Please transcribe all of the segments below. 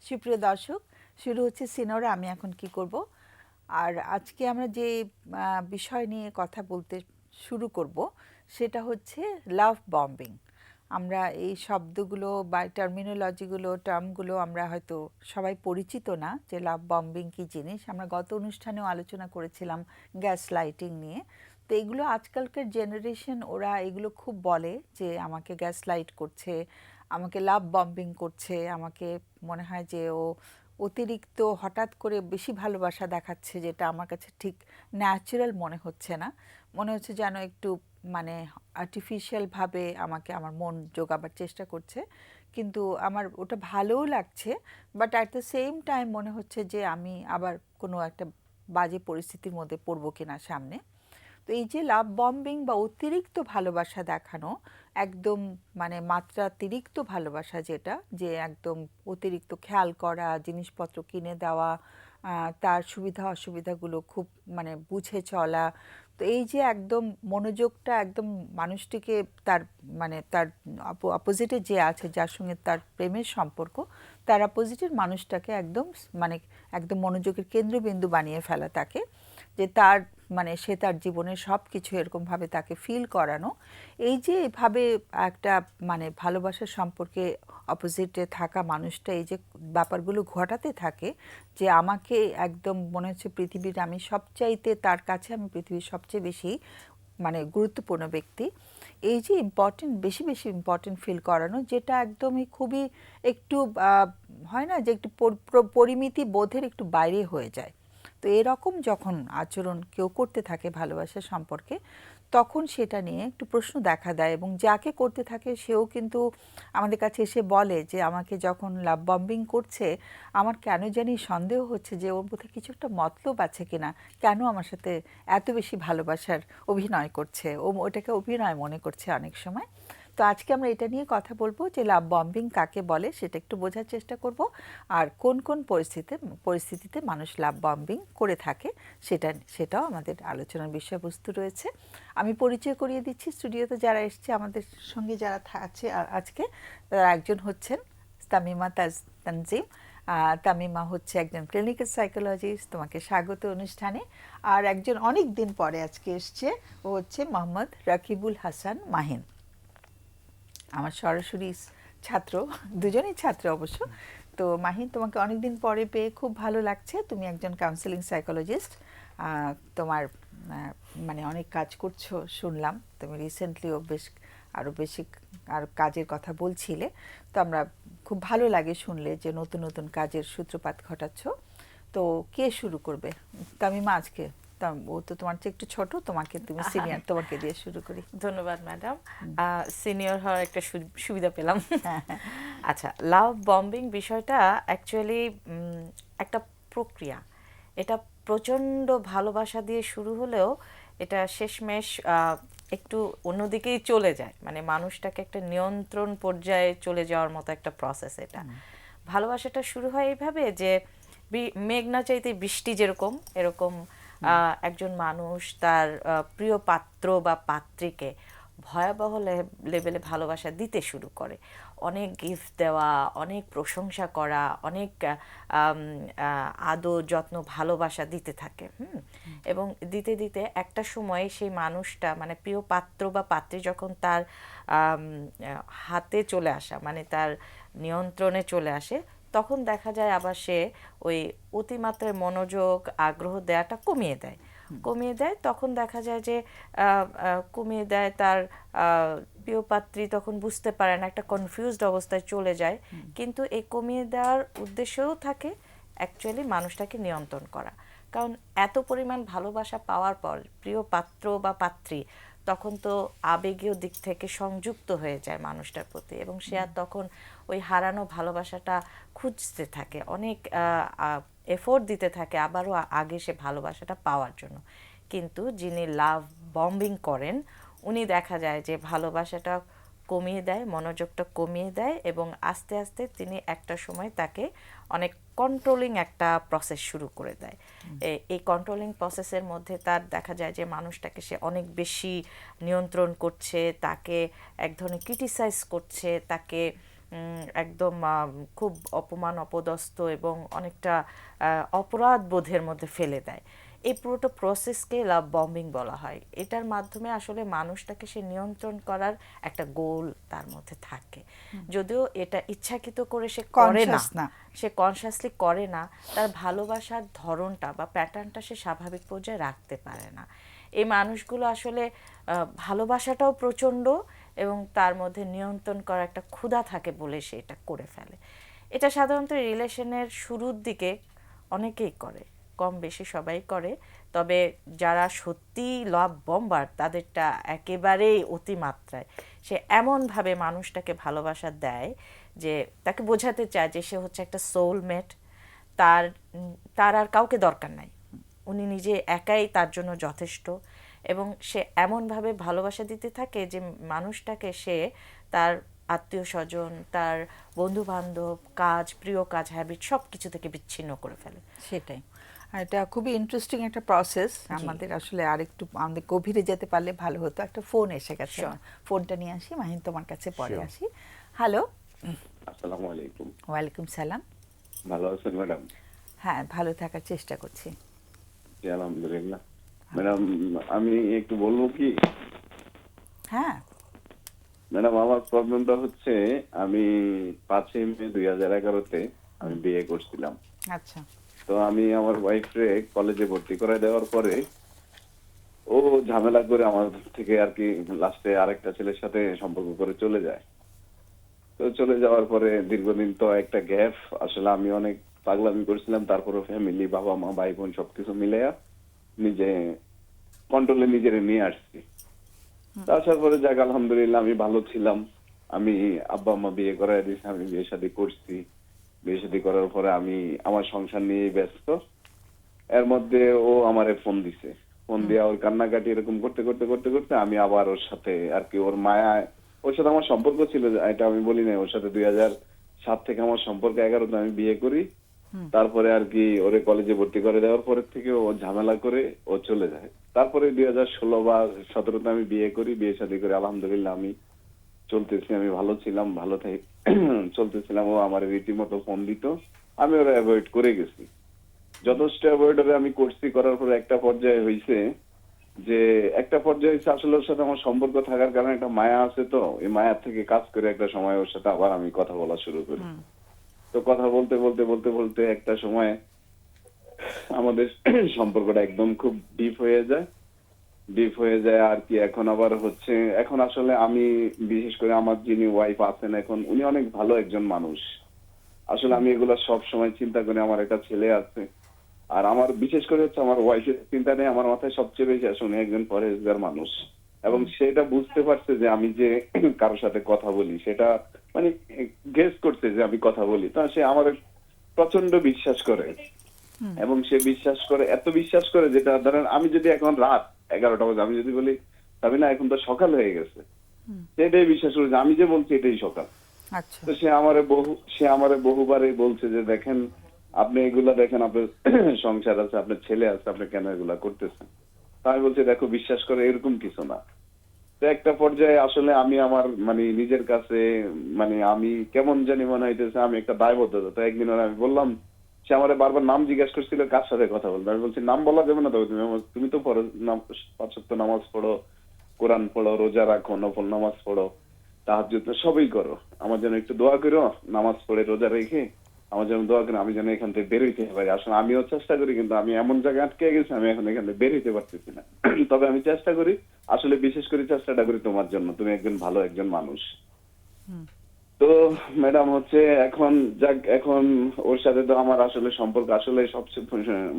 সুপ্রিয় দর্শক, শুরু হচ্ছে সিনোরা আমি এখন কি করব। আর আজকে আমরা যে বিষয় নিয়ে কথা বলতে শুরু করব সেটা হচ্ছে লাভ বম্বিং। আমরা এই শব্দগুলো বা টার্মিনোলজিগুলো টার্মগুলো আমরা হয়তো সবাই পরিচিত না যে লাভ বম্বিং কী জিনিস। আমরা গত অনুষ্ঠানেও আলোচনা করেছিলাম গ্যাস লাইটিং নিয়ে। তো এগুলো আজকালকার জেনারেশন ওরা এগুলো খুব বলে যে আমাকে গ্যাস লাইট করছে, আমাকে লাভ বম্বিং করছে, আমাকে মনে হয় যে ও অতিরিক্ত হঠাৎ করে বেশি ভালোবাসা দেখাচ্ছে, যেটা আমার কাছে ঠিক ন্যাচারাল মনে হচ্ছে না। মনে হচ্ছে যেন একটু মানে আর্টিফিশিয়ালভাবে আমাকে আমার মন জোগাবার চেষ্টা করছে। কিন্তু আমার ওটা ভালোও লাগছে, but at the same time মনে হচ্ছে যে আমি আবার কোনো একটা বাজে পরিস্থিতির মধ্যে পড়বো কিনা সামনে। তো এই যে লাভ বম্বিং বা অতিরিক্ত ভালোবাসা দেখানো, একদম মানে মাত্রাতিরিক্ত ভালোবাসা, যেটা যে একদম অতিরিক্ত খেয়াল করা, জিনিসপত্র কিনে দেওয়া, তার সুবিধা অসুবিধাগুলো খুব মানে বুঝে চলা। তো এই যে একদম মনোযোগটা একদম মানুষটিকে তার মানে তার অপোজিটে যে আছে, যার সঙ্গে তার প্রেমের সম্পর্ক, তার অপোজিটের মানুষটাকে একদম মানে একদম মনোযোগের কেন্দ্রবিন্দু বানিয়ে ফেলা তাকে, যে তার মানে সে তার জীবনের সব কিছু এরকমভাবে তাকে ফিল করানো। এই যে এভাবে একটা মানে ভালোবাসার সম্পর্কে অপোজিটে থাকা মানুষটা এই যে ব্যাপারগুলো ঘটাতে থাকে, যে আমাকে একদম মনে হচ্ছে পৃথিবীর আমি সবচাইতে তার কাছে আমি পৃথিবীর সবচেয়ে বেশি মানে গুরুত্বপূর্ণ ব্যক্তি, এই যে ইম্পর্টেন্ট বেশি বেশি ইম্পর্টেন্ট ফিল করানো, যেটা একদমই খুবই একটু হয় না যে একটু পরিমিতি বোধের একটু বাইরে হয়ে যায়। তো এরকম যখন আচরণ কেউ করতে থাকে ভালোবাসা সম্পর্কে, তখন সেটা নিয়ে একটু প্রশ্ন দেখা দেয়, এবং যাকে করতে থাকে সেও কিন্তু আমাদের কাছে এসে বলে যে আমাকে যখন লাভ বম্বিং করছে, আমার কেন জানি সন্দেহ হচ্ছে যে ওর বোধহয় কিছু একটা মতলব আছে কিনা, কেন আমার সাথে এত বেশি ভালোবাসার অভিনয় করছে, ও ওটাকে অভিনয় মনে করছে অনেক সময়। তো আজকে আমরা এটা নিয়ে কথা বলবো যে লাভ বম্বিং কাকে বলে, সেটা একটু বোঝার চেষ্টা করব, আর কোন কোন পরিস্থিতিতে মানুষ লাভ বম্বিং করে থাকে সেটাও আমাদের আলোচনার বিষয়বস্তু রয়েছে। আমি পরিচয় করিয়ে দিচ্ছি, স্টুডিওতে যারা এসছে আমাদের সঙ্গে যারা আছে আজকে, তারা একজন হচ্ছেন তামিমা তানজিম। তামিমা হচ্ছে একজন ক্লিনিক্যাল সাইকোলজিস্ট, তোমাকে স্বাগত অনুষ্ঠানে। আর একজন অনেক দিন পরে আজকে এসছে, ও হচ্ছে মোহাম্মদ রাকিবুল হাসান মাহিন, আমার সরাসরি ছাত্র, দুজনেই ছাত্র অবশ্য। তো মাহিন, তোমাকে অনেকদিন পরে পেয়ে খুব ভালো লাগছে। তুমি একজন কাউন্সেলিং সাইকোলজিস্ট, তোমার মানে অনেক কাজ করছো শুনলাম, তুমি রিসেন্টলিও বেশ আরও বেশি আর কাজের কথা বলছিলে। তো আমরা খুব ভালো লাগে শুনলে যে নতুন নতুন কাজের সূত্রপাত ঘটাচ্ছ। তো কে শুরু করবে? তামিমা আজকে, ও তো তোমার চেয়ে একটু ছোট, তুমি সিনিয়র, তোমাকে দিয়ে শুরু করি। ধন্যবাদ ম্যাডাম। সিনিয়র হওয়ার একটা সুবিধা পেলাম। আচ্ছা, লাভ বম্বিং বিষয়টা অ্যাকচুয়ালি একটা প্রক্রিয়া। এটা প্রচণ্ড ভালোবাসা দিয়ে শুরু হলেও এটা শেষমেশ একটু অন্যদিকেই চলে যায়, মানে মানুষটাকে একটা নিয়ন্ত্রণ পর্যায়ে চলে যাওয়ার মতো একটা প্রসেস এটা। ভালোবাসাটা শুরু হয় এইভাবে যে মেঘ না চাইতে বৃষ্টি যেরকম, এরকম একজন মানুষ তার প্রিয় পাত্র বা পাত্রীকে ভয়াবহ লেভেলে ভালোবাসা দিতে শুরু করে। অনেক গিফট দেওয়া, অনেক প্রশংসা করা, অনেক আদর যত্ন ভালোবাসা দিতে থাকে। এবং দিতে দিতে একটা সময় সেই মানুষটা মানে প্রিয় পাত্র বা পাত্রী যখন তার হাতে চলে আসা মানে তার নিয়ন্ত্রণে চলে আসে, তখন দেখা যায় আবার সে ওই অতিমাত্রায় মনোযোগ আগ্রহ দেওয়াটা কমিয়ে দেয়। তখন দেখা যায় যে কমিয়ে দেয় তার প্রিয় পাত্রী তখন বুঝতে পারে না, একটা কনফিউজড অবস্থায় চলে যায়। কিন্তু এই কমিয়ে দেওয়ার উদ্দেশ্যও থাকে অ্যাকচুয়ালি মানুষটাকে নিয়ন্ত্রণ করা। কারণ এত পরিমাণ ভালোবাসা পাওয়ার পর প্রিয় পাত্র বা পাত্রী তখন তো আবেগীয় দিক থেকে সংযুক্ত হয়ে যায় মানুষটার প্রতি, এবং সে আর তখন ওই হারানো ভালোবাসাটা খুঁজতে থাকে, অনেক এফোর্ট দিতে থাকে আবারও আগে সে ভালোবাসাটা পাওয়ার জন্য। কিন্তু যিনি লাভ বম্বিং করেন উনি দেখা যায় যে ভালোবাসাটা কমিয়ে দেয়, মনোযোগটা কমিয়ে দেয়, এবং আস্তে আস্তে তিনি একটা সময় তাকে অনেক কন্ট্রোলিং একটা প্রসেস শুরু করে দেয়। এই কন্ট্রোলিং প্রসেসের মধ্যে তার দেখা যায় যে মানুষটাকে সে অনেক বেশি নিয়ন্ত্রণ করছে, তাকে এক ধরনের ক্রিটিসাইজ করছে, তাকে একদম খুব অপমান অপদস্থ এবং অনেকটা অপরাধ বোধের মধ্যে ফেলে দেয়। এই পুরোটা প্রসেসকে লাভ বম্বিং বলা হয়। এটার মাধ্যমে আসলে মানুষটাকে সে নিয়ন্ত্রণ করার একটা গোল তার মধ্যে থাকে, যদিও এটা ইচ্ছাকৃত করে সে করে না, কনসাস না। সে কনসাসলি করে না, তার ভালোবাসার ধরনটা বা প্যাটার্নটা সে স্বাভাবিক পর্যায়ে রাখতে পারে না। এই মানুষগুলো আসলে ভালোবাসাটাও প্রচণ্ড এবং তার মধ্যে নিয়ন্ত্রণ করার একটা ক্ষুধা থাকে বলে সে এটা করে ফেলে। এটা সাধারণত রিলেশনের শুরুর দিকে অনেকেই করে, কম বেশি সবাই করে, তবে যারা সত্যি লাভ বম্বার তাদেরটা একেবারেই অতিমাত্রায়। সে এমনভাবে মানুষটাকে ভালোবাসা দেয় যে তাকে বোঝাতে চায় যে সে হচ্ছে একটা সোলমেট, তার তার আর কাউকে দরকার নাই, উনি নিজে একাই তার জন্য যথেষ্ট। এবং সে এমনভাবে ভালোবাসা দিতে থাকে যে মানুষটাকে সে তার আত্মীয় স্বজন, তার বন্ধু বান্ধব, কাজ, প্রিয় কাজ, হ্যাবিট সব কিছু থেকে বিচ্ছিন্ন করে ফেলে। সেটাই। আর এটা খুবই ইন্টারেস্টিং একটা প্রসেস। আমাদের আসলে আরেকটু আমাদের গভীরে যেতে পারলে ভালো হতো। একটা ফোন এসে গেছে, Sure. ফোনটা নিয়ে আসি। মাহিন তোমার কাছে পরে Sure. আসি। হ্যালো। আসসালামু আলাইকুম। ওয়ালাইকুম সালাম। ভালো আছেন ম্যাডাম? হ্যাঁ, ভালো থাকার চেষ্টা করছি। জি, আলহামদুলিল্লাহ। ম্যাডাম, আমি একটু বলবো কি? হ্যাঁ। ম্যাডাম, আমার প্রবলেমটা হচ্ছে আমি 5ই মে 2011-তে আমি বিয়ে করছিলাম। আচ্ছা। তো আমি আমার ওয়াইফরে কলেজে ভর্তি করায় দেওয়ার পরে ও ঝামেলা করে আমার থেকে আর কি লাস্টে আরেকটা ছেলের সাথে সম্পর্ক করে চলে যায়। তো চলে যাওয়ার পরে দীর্ঘদিন তো একটা গ্যাপ, আসলে আমি অনেক পাগলামি করছিলাম, তারপরে ফ্যামিলি, বাবা মা ভাই বোন সবকিছু মিলে নিজে কন্ট্রোলে নিজেরে নিয়ে আসছি। আসার পরে যাক আলহামদুলিল্লাহ আমি ভালো ছিলাম। আমি আব্বা আম্মা বিয়ে করায় দিয়েছে, আমি বিয়ে শাদী করছি। বিয়ে শাদী করার পরে আমি আমার সংসার নিয়ে ব্যস্ত। এর মধ্যে ও আমারে ফোন দিছে। ফোন দিয়ে ওর কান্নাকাটি এরকম করতে করতে করতে করতে আমি আবার ওর সাথে আর কি ওর মায়ায়, ওর সাথে আমার সম্পর্ক ছিল, এটা আমি বলি না, ওর সাথে 2007 থেকে আমার সম্পর্ক, 11তে আমি বিয়ে করি। তারপরে আর কি ওরে কলেজে ভর্তি করে দেওয়ার পরে থেকে ও ঝামেলা করে ও চলে যায়। তারপরে 2016 বা 17-তে আমি বিয়ে করি, বিয়ে শাদী করে আলহামদুলিল্লাহ আমি চলতেছি, আমি ভালো ছিলাম, ভালো থাকি চলতেছিলাম। ও আমার রীতিমতো ফোন দিত, আমি ওরা অ্যাভয়েড করে গেছি, যথেষ্ট অ্যাভয়েড আমি করছি। করার পরে একটা পর্যায়ে হয়েছে আসলে ওর সাথে আমার সম্পর্ক থাকার কারণে একটা মায়া আছে, তো এই মায়ার থেকে কাজ করে একটা সময় ওর সাথে আবার আমি কথা বলা শুরু করি। তো কথা বলতে বলতে বলতে বলতে একটা সময় আমাদের সম্পর্কটা একদম খুব ডিপ হয়ে যায়। ডিপ হয়ে যায় আর কি। এখন আবার হচ্ছে, এখন আসলে আমি বিশেষ করে আমার যিনি ওয়াইফ আছেন এখন, উনি অনেক ভালো একজন মানুষ। আসলে আমি এগুলা সব সময় চিন্তা করি, আমার একটা ছেলে আছে, আর আমার বিশেষ করে হচ্ছে আমার ওয়াইফের চিন্তা নেই আমার মাথায় সবচেয়ে বেশি আসলে। উনি একজন পরেশগার মানুষ এবং সেটা বুঝতে পারছে যে আমি যে কারোর সাথে কথা বলি, সেটা মানে গেস করছে যে আমি কথা বলি, তা সে আমার প্রচন্ড বিশ্বাস করে। এবং সে বিশ্বাস করে, এত বিশ্বাস করে যেটা ধরেন আমি যদি এখন রাত 11টা বাজে আমি যদি বলি তবে না এখন তো সকাল হয়ে গেছে, সেটাই বিশ্বাস করে যে আমি যে বলছি এটাই সকাল। আচ্ছা। তো সে আমারে বহুবারই বলছে যে দেখেন আপনি এগুলা দেখেন, আপনার সংসার আছে, আপনার ছেলে আছে, আপনি কেন এগুলা করতেছেন? তা আমি বলছি দেখো বিশ্বাস করে এরকম কিছু না। তো একটা পর্যায়ে আসলে আমি আমার মানে নিজের কাছে মানে আমি কেমন জানি মনে হইতেছে আমি একটা দায়বদ্ধতা। তো একদিন ওর আমি বললাম, সে আমার বারবার নাম জিজ্ঞাসা করছিল কার সাথে কথা বলবো, আমি বলছি নাম বলা যাবে না, তবে তুমি তো পড়ো, 5 ওয়াক্ত নামাজ পড়ো, কোরআন পড়ো, রোজা রাখো, নফল নামাজ পড়ো, তাহাজ্জুদ সবই করো, আমার জন্য একটু দোয়া করো, নামাজ পড়ে রোজা রেখে আমার জন্য দোয়া করো, আমি যেন এখান থেকে বের হইতে পারি। আসলে আমিও চেষ্টা করি, কিন্তু আমি এমন জায়গায় আটকে গেছি আমি এখন এখান থেকে বের হইতে পারতেছি না। তবে আমি চেষ্টা করি, আসলে বিশেষ করে চেষ্টাটা করি তোমার জন্য, তুমি একজন ভালো একজন মানুষ। তো ম্যাডাম হচ্ছে এখন যাক, এখন ওর সাথে তো আমার আসলে সম্পর্ক আসলে সবচেয়ে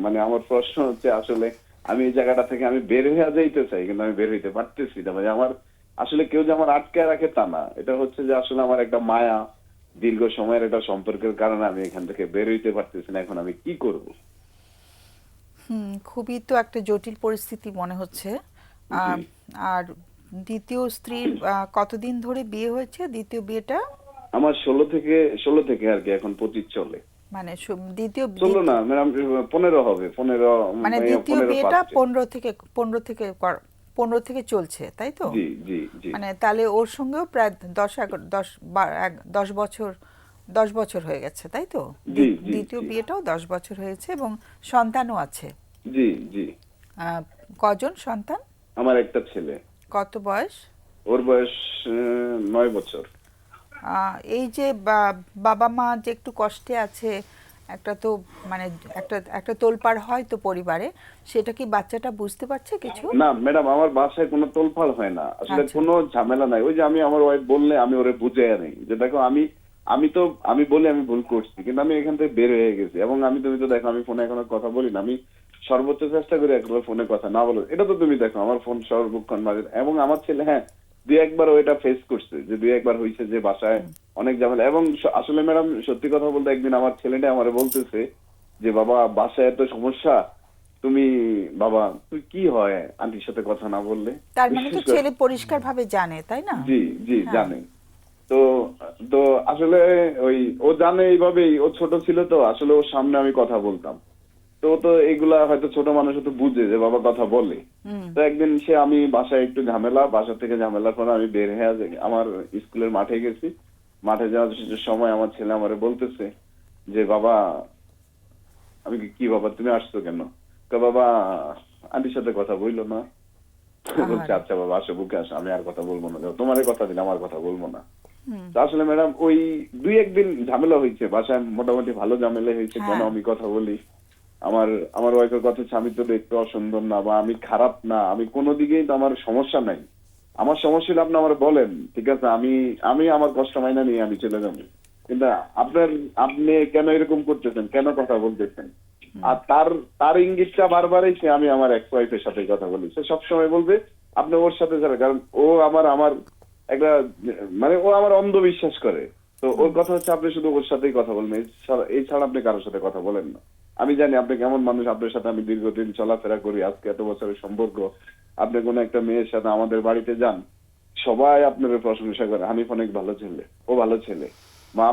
মানে আমার প্রশ্ন হচ্ছে আসলে আমি এই জায়গাটা থেকে আমি বের হয়ে যাইতে চাই, কিন্তু আমি বের হইতে পারতেছি না। ভাই আমার আসলে কেউ যে আমার আটকে রাখে তা না, এটা হচ্ছে যে আসলে আমার একটা মায়া, দীর্ঘ সময়ের একটা সম্পর্কের কারণে আমি এখান থেকে বের হইতে পারতেছি না। এখন আমি কি করব? খুবই তো একটা জটিল পরিস্থিতি মনে হচ্ছে। জি। আর দ্বিতীয় স্ত্রীর কতদিন ধরে বিয়ে হয়েছে? দ্বিতীয় বিয়েটা আমার 16 থেকে আর কি এখন 25 চলে। মানে দ্বিতীয় 16 না ম্যাডাম, 15 হবে, 15 মানে দ্বিতীয় 15 বিয়েটা ফার্স্টে। 15 থেকে 15 থেকে চলছে, তাই তো? জি জি জি মানে তাহলে ওর সঙ্গেও প্রায় 10 বছর হয়ে গেছে, তাই তো? জি জি দ্বিতীয় জি বিয়েটাও 10 বছর হয়েছে এবং সন্তানও আছে। জি জি আহ, কজন সন্তান? আমার একটা ছেলে, কত বয়স? ওর বয়স 9 বছর। এই যে বাবা মা যে একটু কষ্টে আছে, একটা তো মানে একটা একটা তোলপাড় হয় তো পরিবারে, সেটা কি বাচ্চাটা বুঝতে পারছে কিছু? না ম্যাডাম, আমার বাসায় কোনো তোলপাড় হয় না আসলে, আচ্ছা। কোনো ঝামেলা নাই। ওই যে আমি আমার ওয়াইফ বললে আমি ওরে বুঝাইয়া নেই যে দেখো আমি আমি তো আমি বলি আমি ভুল করছি, কিন্তু আমি এখান থেকে বের হয়ে গেছি। এবং তুমি তো দেখো আমি ফোনে এখনো কথা বলি না, আমি সর্বোচ্চ চেষ্টা করি একবার ফোনে কথা না বলো। এটা তো তুমি দেখো আমার ফোন সর্বক্ষণ বাজে। এবং আমার ছেলে, হ্যাঁ, দুই একবার ওইটা ফেস করছে, যে দুই একবার হয়েছে যে বাসায় অনেক ঝামেলা। এবং আসলে ম্যাডাম সত্যি কথা বলতে একদিন আমার ছেলেটা আমারে বলতেছে যে বাবা বাসায় এত সমস্যা, তুমি বাবা তুই কি হয় আন্টির সাথে কথা না বললে। তার মানে তো বিশেষ করে ছেলে পরিষ্কারভাবে জানে, তাই না? জি জি হ্যাঁ। জানে। তো তো আসলে ওই ও জানে এইভাবেই, ও ছোট ছিল তো আসলে ওর সামনে আমি কথা বলতাম। তো ও তো এগুলা হয়তো ছোট মানুষ তো বুঝে যে বাবা কথা বলে। তো একদিন আমি বাসায় একটু ঝামেলা, বাসা থেকে ঝামেলার পরে আমি বের হয়ে আমার স্কুলের মাঠে গেছি। মাঠে যাওয়ার সময় আমার ছেলে আমারে বলতেছে যে বাবা, আমি কি বাবা তুমি আসছো কেন? বাবা আন্টির সাথে কথা বললো না। বলছে আচ্ছা বাবা আসো, বুকে আসো, আমি আর কথা বলবো না, তোমার কথা দিন আমার কথা বলবো না। তো আসলে ম্যাডাম ওই দুই একদিন ঝামেলা হয়েছে বাসায়, মোটামুটি ভালো ঝামেলা হয়েছে। কেন আমি কথা বলি, আমার আমার ওয়াইফের কথা হচ্ছে আমি তো দেখতে অসুন্দর না বা আমি খারাপ না, আমি কোনো দিকেই তো আমার সমস্যা নাই। আমার সমস্যা হলে আপনি আমার বলেন, ঠিক আছে, আমি আমি আমার কষ্ট মাইনা নিয়ে আমি চলে যাবো। কিন্তু আপনি কেন এরকম করতেছেন, কেন কথা বলতেছেন? আর তার তার ইঙ্গিতটা বারবারই সে আমি আমার এক্স ওয়াইফের সাথে কথা বলি, সে সবসময় বলবে আপনি ওর সাথে যারা, কারণ ও আমার আমার একটা মানে ও আমার অন্ধবিশ্বাস করে। তো ওর কথা হচ্ছে আপনি শুধু ওর সাথেই কথা বলবেন, এই ছাড়া আপনি কারোর সাথে কথা বলেন না। আমি জানি আপনি কেমন মানুষ, আপনার সাথে আমি দীর্ঘদিন চলাফেরা করি, আজকে এত বছরের সম্পর্ক। আপনি কোনো একটা মেয়ের সাথে আমাদের বাড়িতে যান, সবাই আপনার প্রশংসা করে, হানিফ অনেক ভালো ছেলে, ও ভালো ছেলে। মা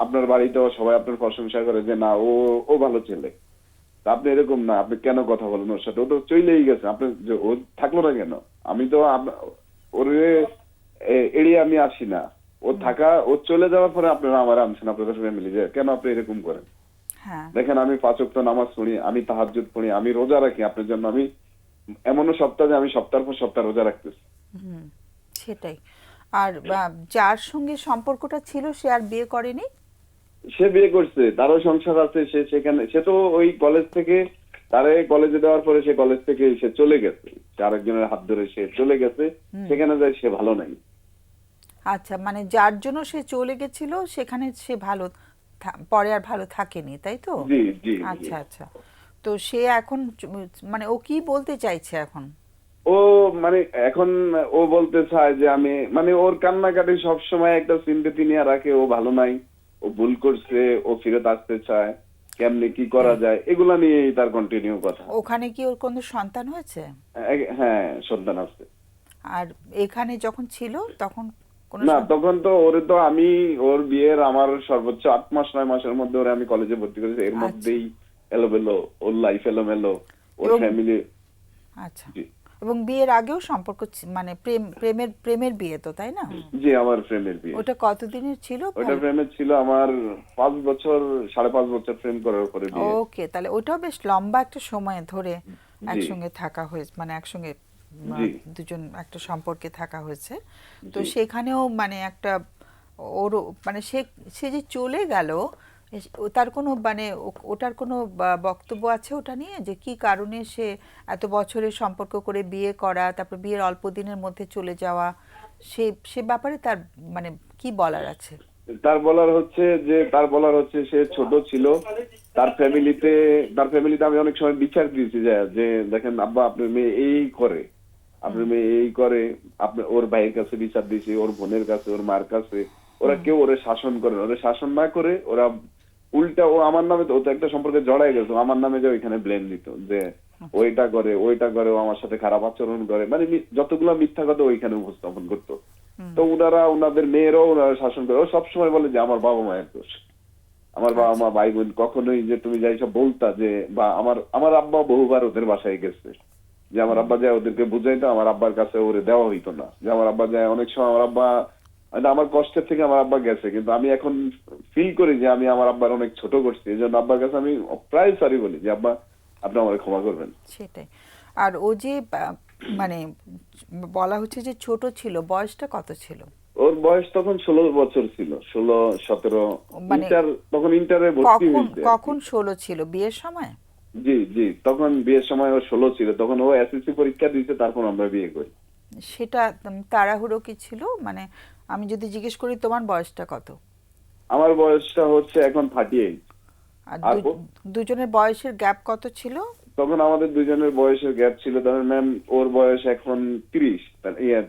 আপনার বাড়িতেও সবাই আপনার প্রশংসা করে যে না ও ও ভালো ছেলে। তা আপনি এরকম না, আপনি কেন কথা বলেন ওর সাথে? ও তো চলেই গেছে, আপনি ও থাকলো না কেন? আমি তো ওর এড়িয়ে আমি আসি না। ও ও চলে যাওয়ার পরে আপনারা আমার আনছেন আপনাদের ফ্যামিলি, যে কেন আপনি এরকম করেন? হ্যাঁ। দেখেন আমি 5 ওয়াক্ত নামাজ পড়ি, আমি তাহাজ্জুদ পড়ি, আমি রোজা রাখি আপনার জন্য। আমি এমনও সপ্তাহ যে আমি সপ্তাহের পর সপ্তাহ রোজা রাখতেছি। সেটাই। আর যার সঙ্গে সম্পর্কটা ছিল সে আর বিয়ে করেনি? সে বিয়ে করছে, তারও সংসার আছে, সে সেখানে, সে তো ওই কলেজ থেকে, তারে কলেজে দেওয়ার পরে সে কলেজ থেকে সে চলে গেছে, সে আরেকজনের হাত ধরে সে চলে গেছে, সেখানে যায় সে ভালো নাই। আচ্ছা, মানে যার জন্য সে চলে গেছিল সেখানে সে ভালো পরে আর ভালো থাকেনি, তাই তো? জি জি জি। আচ্ছা আচ্ছা। তো সে এখন মানে ও কি বলতে চাইছে এখন? ও মানে এখন ও বলতে চায় যে আমি মানে ওর কান্নাকাটি সবসময় একটা সিম্পেথি নিয়ে রাখে, ও ভালো নাই, ও ভুল করছে, ও ফিরত আসতে চায়, কেমনে কি করা যায়, এগুলা নিয়েই তার কন্টিনিউ কথা। ওখানে কি ওর কোনো সন্তান হয়েছে? হ্যাঁ সন্তান আছে। আর এখানে যখন ছিল তখন কোনো না তখন তো ওরে তো আমি ওর বিয়ের আমার সর্বোচ্চ 8 মাস 9 মাসের মধ্যে ওরে আমি কলেজে ভর্তি করেছি, এর মধ্যেই এলোমেলো ওর লাইফ, এলোমেলো ওর ফ্যামিলি। আচ্ছা। এবং বিয়ের আগেও সম্পর্ক মানে প্রেমের বিয়ে তো, তাই না? জি আমার প্রেমের বিয়ে। ওটা কতদিনের ছিল? ওটা প্রেমের ছিল আমার 5 বছর 5.5 বছর প্রেম করার পরে বিয়ে। ওকে, তাহলে ওটাও বেশ লম্বা একটা সময় ধরে একসঙ্গে থাকা হয়েছে, মানে একসঙ্গে দুজন একটা সম্পর্কে থাকা হয়েছে। তো সেখানেও মানে একটা ওর মানে সে সে যে চলে গেল, তার কোনো মানে ওটার কোনো বক্তব্য আছে ওটা নিয়ে, যে কি কারণে সে এত বছরের সম্পর্ক করে বিয়ে করা, তারপর বিয়ের অল্প দিনের মধ্যে চলে যাওয়া, সে ব্যাপারে তার মানে কি বলার আছে? তার বলার হচ্ছে সে ছোট ছিল, তার ফ্যামিলিতে আমি অনেক সময় বিচার দিয়েছি যে দেখেন আব্বা আপনার মেয়ে এই করে, আপনার মেয়ে এই করে, আপনি ওর ভাইয়ের কাছে বিচার দিয়েছি, ওর বোনের কাছে, ওর মার কাছে, ওরা কেউ ওরে শাসন করে, ওরে শাসন না করে ওরা উল্টা ও আমার নামে, ও তো একটা সম্পর্কে জড়াই গেছে, আমার নামে যে ওইখানে ব্লেম দিত যে ওইটা করে ও আমার সাথে খারাপ আচরণ করে, মানে যতগুলো মিথ্যা কথা ওইখানে উপস্থাপন করতো। তো ওনাদের মেয়েরাও ওনারা শাসন করে, ও সবসময় বলে যে আমার বাবা মায়ের দোষ, আমার বাবা মা ভাই বোন কখনোই যে তুমি যাই সব বলতা যে, বা আমার আব্বা বহুবার ওদের বাসায় গেছে, যে আমার আব্বা যায় ওদেরকে বুঝাইতো, আমার আব্বার কাছে ওরে দেওয়া হইতো না। যে আমার আব্বা যায় অনেক সময় আমার আব্বা, এটা আমার কষ্টের থেকে আমার আব্বা গেছে, কিন্তু আমি এখন ফিল করি যে আমি আমার আব্বার অনেক ছোট করছি। এই জন্য আব্বার কাছে আমি প্রায় সরি বলি যে আব্বা আপনি আমার ক্ষমা করবেন। সেটাই। আর ও যে মানে বলা হচ্ছে যে ছোট ছিল, বয়সটা কত ছিল? ওর বয়স তখন 16 বছর ছিল, 16-17। মানে তখন ইন্টারে ভর্তি কখন হয়েছে। কখন 16 ছিল? বিয়ের সময়? জি জি, তখন বিয়ের সময় ও 16 ছিল, তখন ও এসএসসি পরীক্ষা দিয়েছে, তারপর আমরা বিয়ে করি। সেটা তাড়াহুড়ো কি ছিল? মানে আমি যদি জিজ্ঞেস করি তোমার বয়সটা কত? আমার বয়সটা হচ্ছে এখন 38। আর আর দুজনের বয়সের গ্যাপ কত ছিল? তখন আমাদের দুজনের বয়সের গ্যাপ ছিল, ধরেন ম্যাম ওর বয়স এখন 30,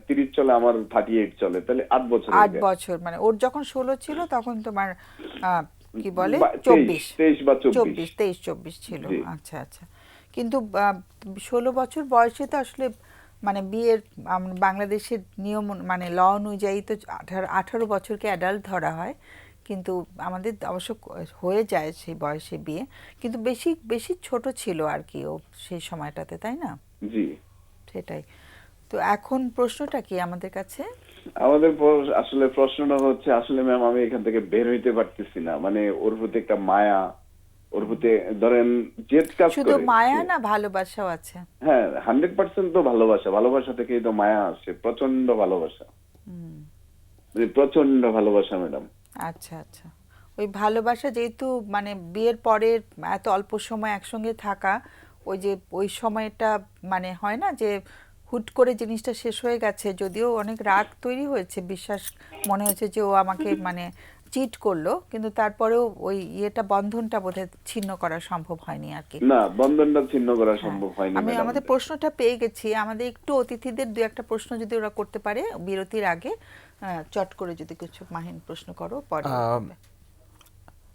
30 চলে, আমার 38 চলে, তাহলে 8 বছর। 8 বছর। মানে ওর যখন 16 ছিল তখন তোমার কি বলে 24, 23 বা 24, 23, 24 ছিল। আচ্ছা আচ্ছা। কিন্তু 16 বছর বয়সে তো আসলে মানে বিয়ের বাংলাদেশের নিয়ম মানে ল অনুযায়ী তো 18 বছরকে অ্যাডাল্ট ধরা হয়, কিন্তু আমাদের অবশ্য হয়ে যায় সেই বয়সে বিয়ে, কিন্তু বেশি বেশি ছোট ছিল আর কি ও সেই সময়টাতে, তাই না? জি। সেটাই। তো এখন প্রশ্নটা কি আমাদের কাছে? আমাদের আসলে প্রশ্নটা হচ্ছে, আসলে ম্যাম আমি এখান থেকে বের হইতে পারতেছি না, মানে ওর প্রতি একটা মায়া, ওর প্রতি ধরেন জেদ কাজ শুধু করে। মায়া না, ভালোবাসাও আছে? হ্যাঁ, 100% তো ভালোবাসা, ভালোবাসা থেকেই তো মায়া আসে, প্রচন্ড ভালোবাসা, মানে প্রচন্ড ভালোবাসা ম্যাডাম। আচ্ছা আচ্ছা। ওই ভালোবাসা যেহেতু মানে বিয়ের পরে এত অল্প সময় একসঙ্গে থাকা, ওই যে ওই সময়টা মানে হয় না যে হুট করে জিনিসটা শেষ হয়ে গেছে, যদিও অনেক রাগ তৈরি হয়েছে, বিশ্বাস মনে হয়েছে যে ও আমাকে মানে চিট করলো, কিন্তু তারপরেও ওই ইয়েটা বন্ধনটা বোধহয় ছিন্ন করা সম্ভব হয়নি আর কি। না, বন্ধনটা ছিন্ন করা হ্যাঁ, সম্ভব হয়নি আমি ম্যাডাম। আমাদের প্রশ্নটা পেয়ে গেছি। আমাদের একটু অতিথিদের দু একটা প্রশ্ন যদি ওরা করতে পারে বিরতির আগে, চট করে যদি কিছু মাহিন প্রশ্ন করো পরে।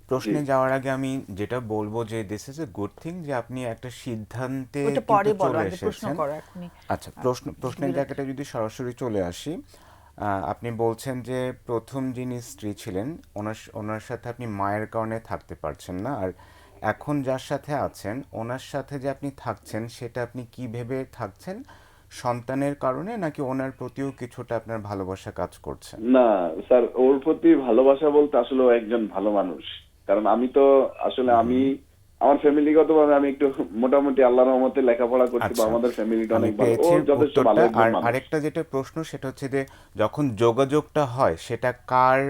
প্রশ্নে যাওয়ার আগে আমি যেটা বলবো যে this is a good thing যে আপনি একটা সিদ্ধান্তে ওটা পরে কিন্তু বলো, চলে আগে প্রশ্ন এসেছেন। করো এখনই। আচ্ছা, প্রশ্নের জায়গাটা যদি সরাসরি চলে আসি, আপনি বলছেন যে প্রথম যিনি স্ত্রী ছিলেন ওনার সাথে আপনি মায়ের কারণে থাকতে পারছেন না, আর এখন যার সাথে আছেন ওনার সাথে যে আপনি থাকছেন সেটা আপনি কি ভেবে থাকছেন, সন্তানের কারণে নাকি ওনার প্রতিও কিছুটা আপনার ভালোবাসা কাজ করছে? না স্যার, ওর প্রতি ভালোবাসা বলতে আসলে ও একজন ভালো মানুষ। কারণ আমি তো আসলে আমি আমার ফ্যামিলিগতভাবে আমি একটু মোটামুটি আল্লাহর রহমতে লেখাপড়া করছি, বা আচ্ছা, আমাদের ফ্যামিলিটা আমি অনেক ভালো, ও পেয়েছি যথেষ্ট ভালো উত্তরটা। একজন আর মানুষ। আরেকটা যেটা প্রশ্ন সেটা হচ্ছে যে যখন যোগাযোগটা হয় সেটা কার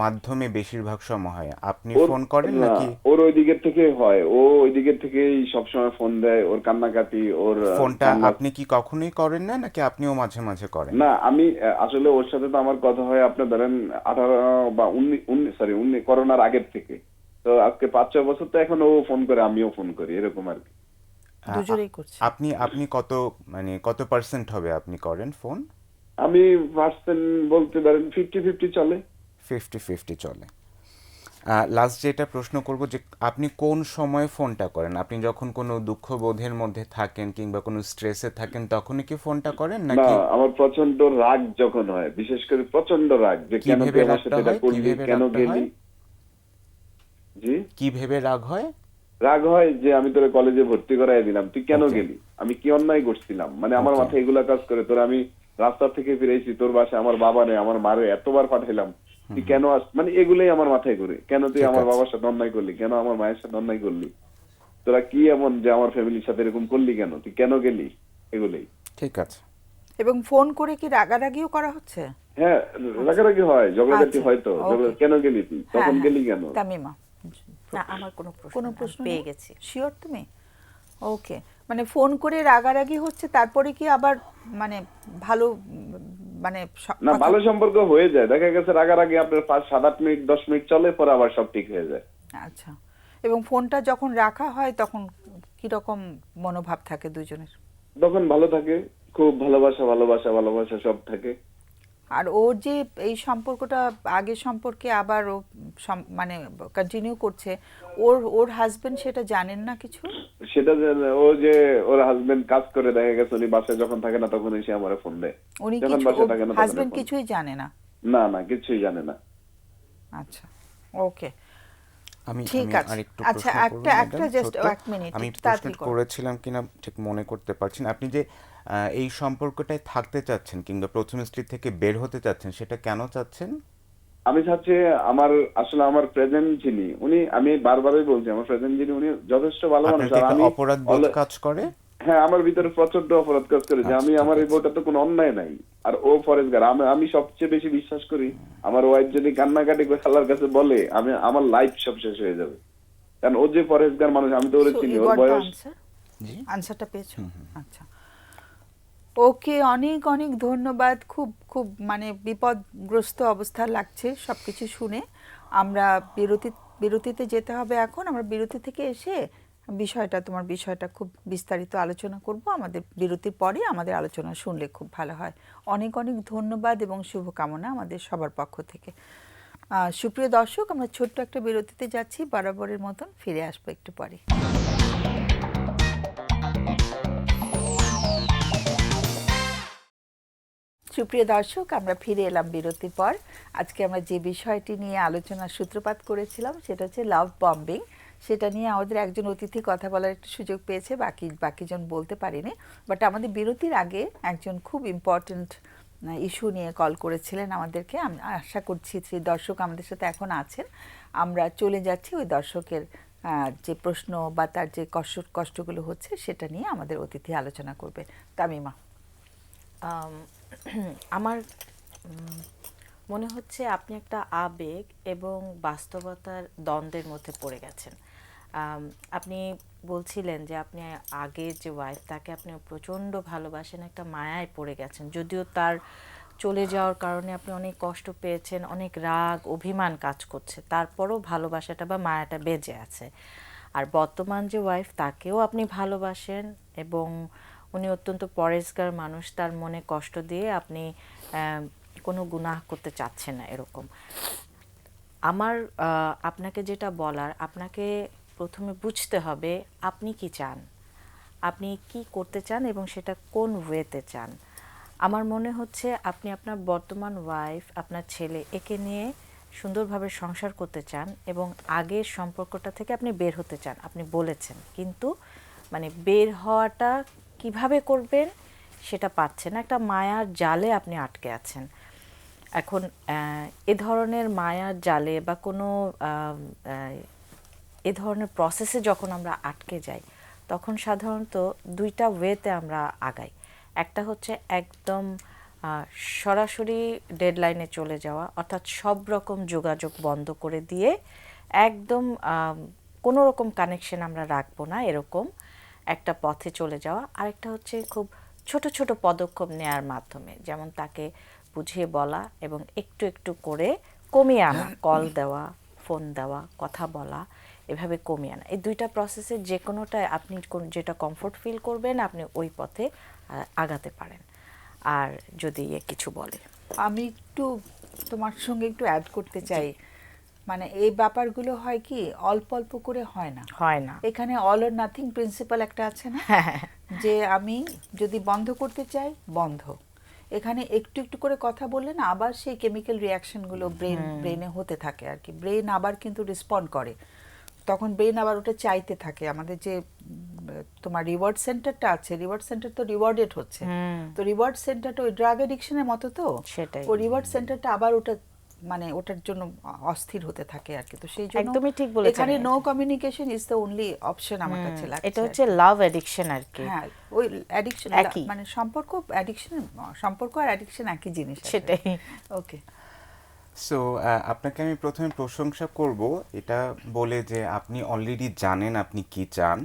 মাধ্যমে বেশিরভাগ সময় হয়? আপনি ওর ফোন করেন না, নাকি? ওর ওই দিকের থেকে হয়, ও ওই দিকের থেকেই সবসময় ফোন দেয়, ওর কান্নাকাটি, ওর ফোনটা কান্না। আপনি কি কখনোই করেন না নাকি আপনিও মাঝে মাঝে করেন? না, আমি আসলে ওর সাথে তো আমার কথা হয় আপনার ধরেন 18 বা 19 করোনার আগের থেকে, তো আজকে 5-6 বছর তো এখন ও ফোন করে, আমিও ফোন করি, এরকম আর কি। দুজনেই করছে। আপনি আপনি কত মানে কত পার্সেন্ট হবে আপনি করেন ফোন? আমি পার্সেন্ট বলতে ধরেন 50-50 চলে। 50-50 চলে। লাস্ট যেটা প্রশ্ন করব যে আপনি কোন সময় ফোনটা করেন? আপনি যখন কোনো দুঃখ বোধের মধ্যে থাকেন কিংবা কোনো স্ট্রেসে থাকেন তখনই কি ফোনটা করেন না, নাকি? আমার প্রচন্ড রাগ যখন হয়, বিশেষ করে প্রচন্ড রাগ, যে কি কেন ভেবে তুই আমার রাগটা সাথে এটা হয়? কি করলি, ভেবে কেন রাগটা গেলি। হয়? জি, কি ভেবে রাগ হয়? রাগ হয় যে আমি তোরে কলেজে ভর্তি করাই দিলাম, তুই কেন Okay. গেলি, আমি কি অন্যায় করছিলাম, মানে আমার Okay. মাথায় এগুলা কাজ করে। তোর আমি রাস্তা থেকে ফিরেছি, তোর বাসায় আমার বাবা নেই, আমার মারে এতবার পাঠাইলাম, তুই কেন মানে এগুলোই আমার মাথায় ঘুরে। কেন তুই ঠিক আমার আছে। বাবার সাথে অন্যায় করলি, কেন আমার মায়ের সাথে অন্যায় করলি, তোরা কি এমন যে আমার ফ্যামিলির সাথে এরকম করলি, কেন তুই কেন গেলি, এগুলোই। ঠিক আছে। এবং ফোন করে কি রাগারাগিও করা হচ্ছে? হ্যাঁ, রাগারাগি হয়, ঝগড়াঝাটি আচ্ছা, হয়, তো okay. কেন গেলি তুই, হ্যাঁ, তখন হ্যাঁ। গেলি কেন। তামিমা, না, আমার কোনো প্রশ্ন কোনো নেই, আমি প্রশ্ন পেয়ে গেছি। শিওর তুমি? ওকে, মানে ফোন করে রাগারাগি হচ্ছে, তারপরে কি আবার মানে ভালো মানে না, ভালো সম্পর্ক হয়ে যায়, দেখা গেছে রাগারাগি আপনার 5-7-8 মিনিট 10 মিনিট চলে, পরে আবার সব ঠিক হয়ে যায়। আচ্ছা। এবং ফোনটা যখন রাখা হয় তখন কি রকম মনোভাব থাকে দুজনের? তখন ভালো থাকে, খুব ভালোবাসা ভালোবাসা ভালোবাসা সব থাকে। আর ওর যে এই সম্পর্কটা আগের সম্পর্কে আবার ও মানে কন্টিনিউ করছে, ওর ওর হাজবেন্ড সেটা জানেন না কিছু? সেটা ও যে ওর হাজবেন্ড কাজ করে, দেখা গেছে উনি বাসায় যখন থাকে না তখন এসে আমারে ফোন দেয়, উনি যখন কিছু, বাসায় থাকে না তখন হাজবেন্ড ফোন। কিছুই জানে না? না না, কিছুই জানে না। আচ্ছা, ওকে। আমি ঠিক আমি আছে। আরেকটু আচ্ছা, প্রশ্ন করব একটা ম্যাডাম, জাস্ট ছোট্ট। 1 মিনিট, আমি একটু প্রশ্ন তাড়াতাড়ি করো। করেছিলাম কিনা ঠিক মনে করতে পারছি না। আপনি যে এই সম্পর্কটায় থাকতে চাচ্ছেন কিংবা প্রথম স্ত্রী থেকে বের হতে চাচ্ছেন, সেটা কেন চাচ্ছেন? আমি চাচ্ছি আমার আসলে আমার প্রেজেন্ট যিনি উনি, আমি বারবারই বলছি আমার প্রেজেন্ট যিনি উনি যথেষ্ট ভালো মানুষ, আপনার কি আর একটা আমি অপরাধ বোধ কাজ করে? হ্যাঁ আমার ভিতরে প্রচন্ড অপরাধ কাজ করে যে আচ্ছা, আমি ঠিক আমার এই আছে। বউটা তো কোনো অন্যায় নাই, আর ও ফরেজগার। আমি সবচেয়ে বেশি বিশ্বাস করি আমার ওয়াইফ যদি কান্নাকাটি করে আল্লাহর কাছে বলে আমি আমার লাইফ সব শেষ হয়ে যাবে, কারণ ও যে ফরেজগার মানুষ, আমি তো ওরে সো চিনি, ইউ ওর গট দ্য বয়স। আনসার? জি। আনসারটা পেয়েছো? আচ্ছা, ওকে, অনেক অনেক ধন্যবাদ। খুব খুব মানে বিপদগ্রস্ত অবস্থা লাগছে সবকিছু শুনে। আমরা বিরতিতে যেতে হবে এখন। আমরা বিরতি থেকে এসে তোমার বিষয়টা খুব বিস্তারিত আলোচনা করব। আমাদের বিরতির পরে আমাদের আলোচনা শুনলে খুব ভালো হয়। অনেক অনেক ধন্যবাদ এবং শুভকামনা আমাদের সবার পক্ষ থেকে। সুপ্রিয় দর্শক, আমরা ছোট্ট একটা বিরতিতে যাচ্ছি, বরাবরের মতন ফিরে আসবো একটু পরে। সুপ্রিয় দর্শক, আমরা ফিরে এলাম বিরতির পর। আজকে আমরা যে বিষয়টি নিয়ে আলোচনার সূত্রপাত করেছিলাম সেটা হচ্ছে লাভ বম্বিং। সেটা নিয়ে আমাদের একজন অতিথি কথা বলার একটু সুযোগ পেয়েছে, বাকিজন বলতে পারেনি। বাট আমাদের বিরতির আগে একজন খুব ইম্পর্ট্যান্ট ইস্যু নিয়ে কল করেছিলেন আমাদেরকে। আমি আশা করছি সেই দর্শক আমাদের সাথে এখন আছেন। আমরা চলে যাচ্ছি ওই দর্শকের যে প্রশ্ন বা তার যে কষ্টগুলো হচ্ছে সেটা নিয়ে আমাদের অতিথি আলোচনা করবে। তামিমা। আম, আমার মনে হচ্ছে আপনি একটা আবেগ এবং বাস্তবতার দ্বন্দ্বের মধ্যে পড়ে গেছেন। আপনি বলছিলেন যে আপনি আগের যে ওয়াইফ তাকে আপনি প্রচণ্ড ভালোবাসেন, একটা মায়ায় পড়ে গেছেন, যদিও তার চলে যাওয়ার কারণে আপনি অনেক কষ্ট পেয়েছেন, অনেক রাগ অভিমান কাজ করছে, তারপরও ভালোবাসাটা বা মায়াটা বেঁচে আছে। আর বর্তমান যে ওয়াইফ তাকেও আপনি ভালোবাসেন এবং উনি অত্যন্ত পরেশগার মানুষ, তার মনে কষ্ট দিয়ে আপনি কোনো গুনাহ করতে চাচ্ছেন না এরকম। আমার আপনাকে যেটা বলার, আপনাকে প্রথমে বুঝতে হবে আপনি কি চান, আপনি কি করতে চান এবং সেটা কোন ওয়েতে চান। আমার মনে হচ্ছে আপনি আপনার বর্তমান ওয়াইফ, আপনার ছেলে, একে নিয়ে সুন্দরভাবে সংসার করতে চান এবং আগের সম্পর্কটা থেকে আপনি বের হতে চান, আপনি বলেছেন। কিন্তু মানে বের হওয়াটা কিভাবে করবেন সেটা পাচ্ছেন না, একটা মায়ার জালে আপনি আটকে আছেন। এখন এ ধরনের মায়ার জালে বা কোনো এ ধরনের প্রসেসে যখন আমরা আটকে যাই তখন সাধারণত দুইটা ওয়েতে আমরা আগাই। একটা হচ্ছে একদম সরাসরি ডেডলাইনে চলে যাওয়া, অর্থাৎ সব রকম যোগাযোগ বন্ধ করে দিয়ে একদম কোনো রকম কানেকশন আমরা রাখবো না, এরকম একটা পথে চলে যাওয়া। আরেকটা হচ্ছে খুব ছোট ছোট পদক্ষেপ নেয়ার মাধ্যমে, যেমন তাকে বুঝিয়ে বলা এবং একটু একটু করে কমিয়ে আনা, কল দেওয়া, ফোন দেওয়া, কথা বলা, এভাবে কমিয়ে আনা। এই দুইটা প্রসেসে যে কোনোটায় আপনি যেটা কমফোর্ট ফিল করবেন আপনি ওই পথে আগাতে পারেন। আর যদি কিছু বলে, আমি একটু তোমার সঙ্গে একটু অ্যাড করতে চাই। মানে এই ব্যাপারগুলো হয় কি অল্প অল্প করে হয় না। এখানে অল অর নাথিং প্রিন্সিপাল একটা আছে না, যে আমি যদি বন্ধ করতে চাই বন্ধ। এখানে একটু একটু করে কথা বললে না আবার সেই কেমিক্যাল রিয়াকশনগুলো ব্রেনে হতে থাকে আর কি। ব্রেন আবার কিন্তু রেসপন্ড করে, তখন ব্রেন আবার ওটা চাইতে থাকে। আমাদের যে তোমার রিওয়ার্ড সেন্টারটা আছে, রিওয়ার্ড সেন্টার তো রিওয়ার্ডেড হচ্ছে, তো রিওয়ার্ড সেন্টারটা ওই ড্রাগ অ্যাডিকশনের মতো, তো সেটাই। ওই রিওয়ার্ড সেন্টারটা আবার ওটা মানে ওটার জন্য অস্থির হতে থাকে আর কি। তো সেই জন্য একদমই ঠিক বলেছেন। এখানে no communication is the only option আমার কাছে লাগছে। এটা হচ্ছে লাভ অ্যাডিকশন আর কি। হ্যাঁ, ওই অ্যাডিকশন একই। মানে সম্পর্ক আর অ্যাডিকশন একই জিনিস। সেটাই। ওকে, সো আপনাকে আমি প্রথমে প্রশংসা করব এটা বলে যে আপনি অলরেডি জানেন আপনি কি চান।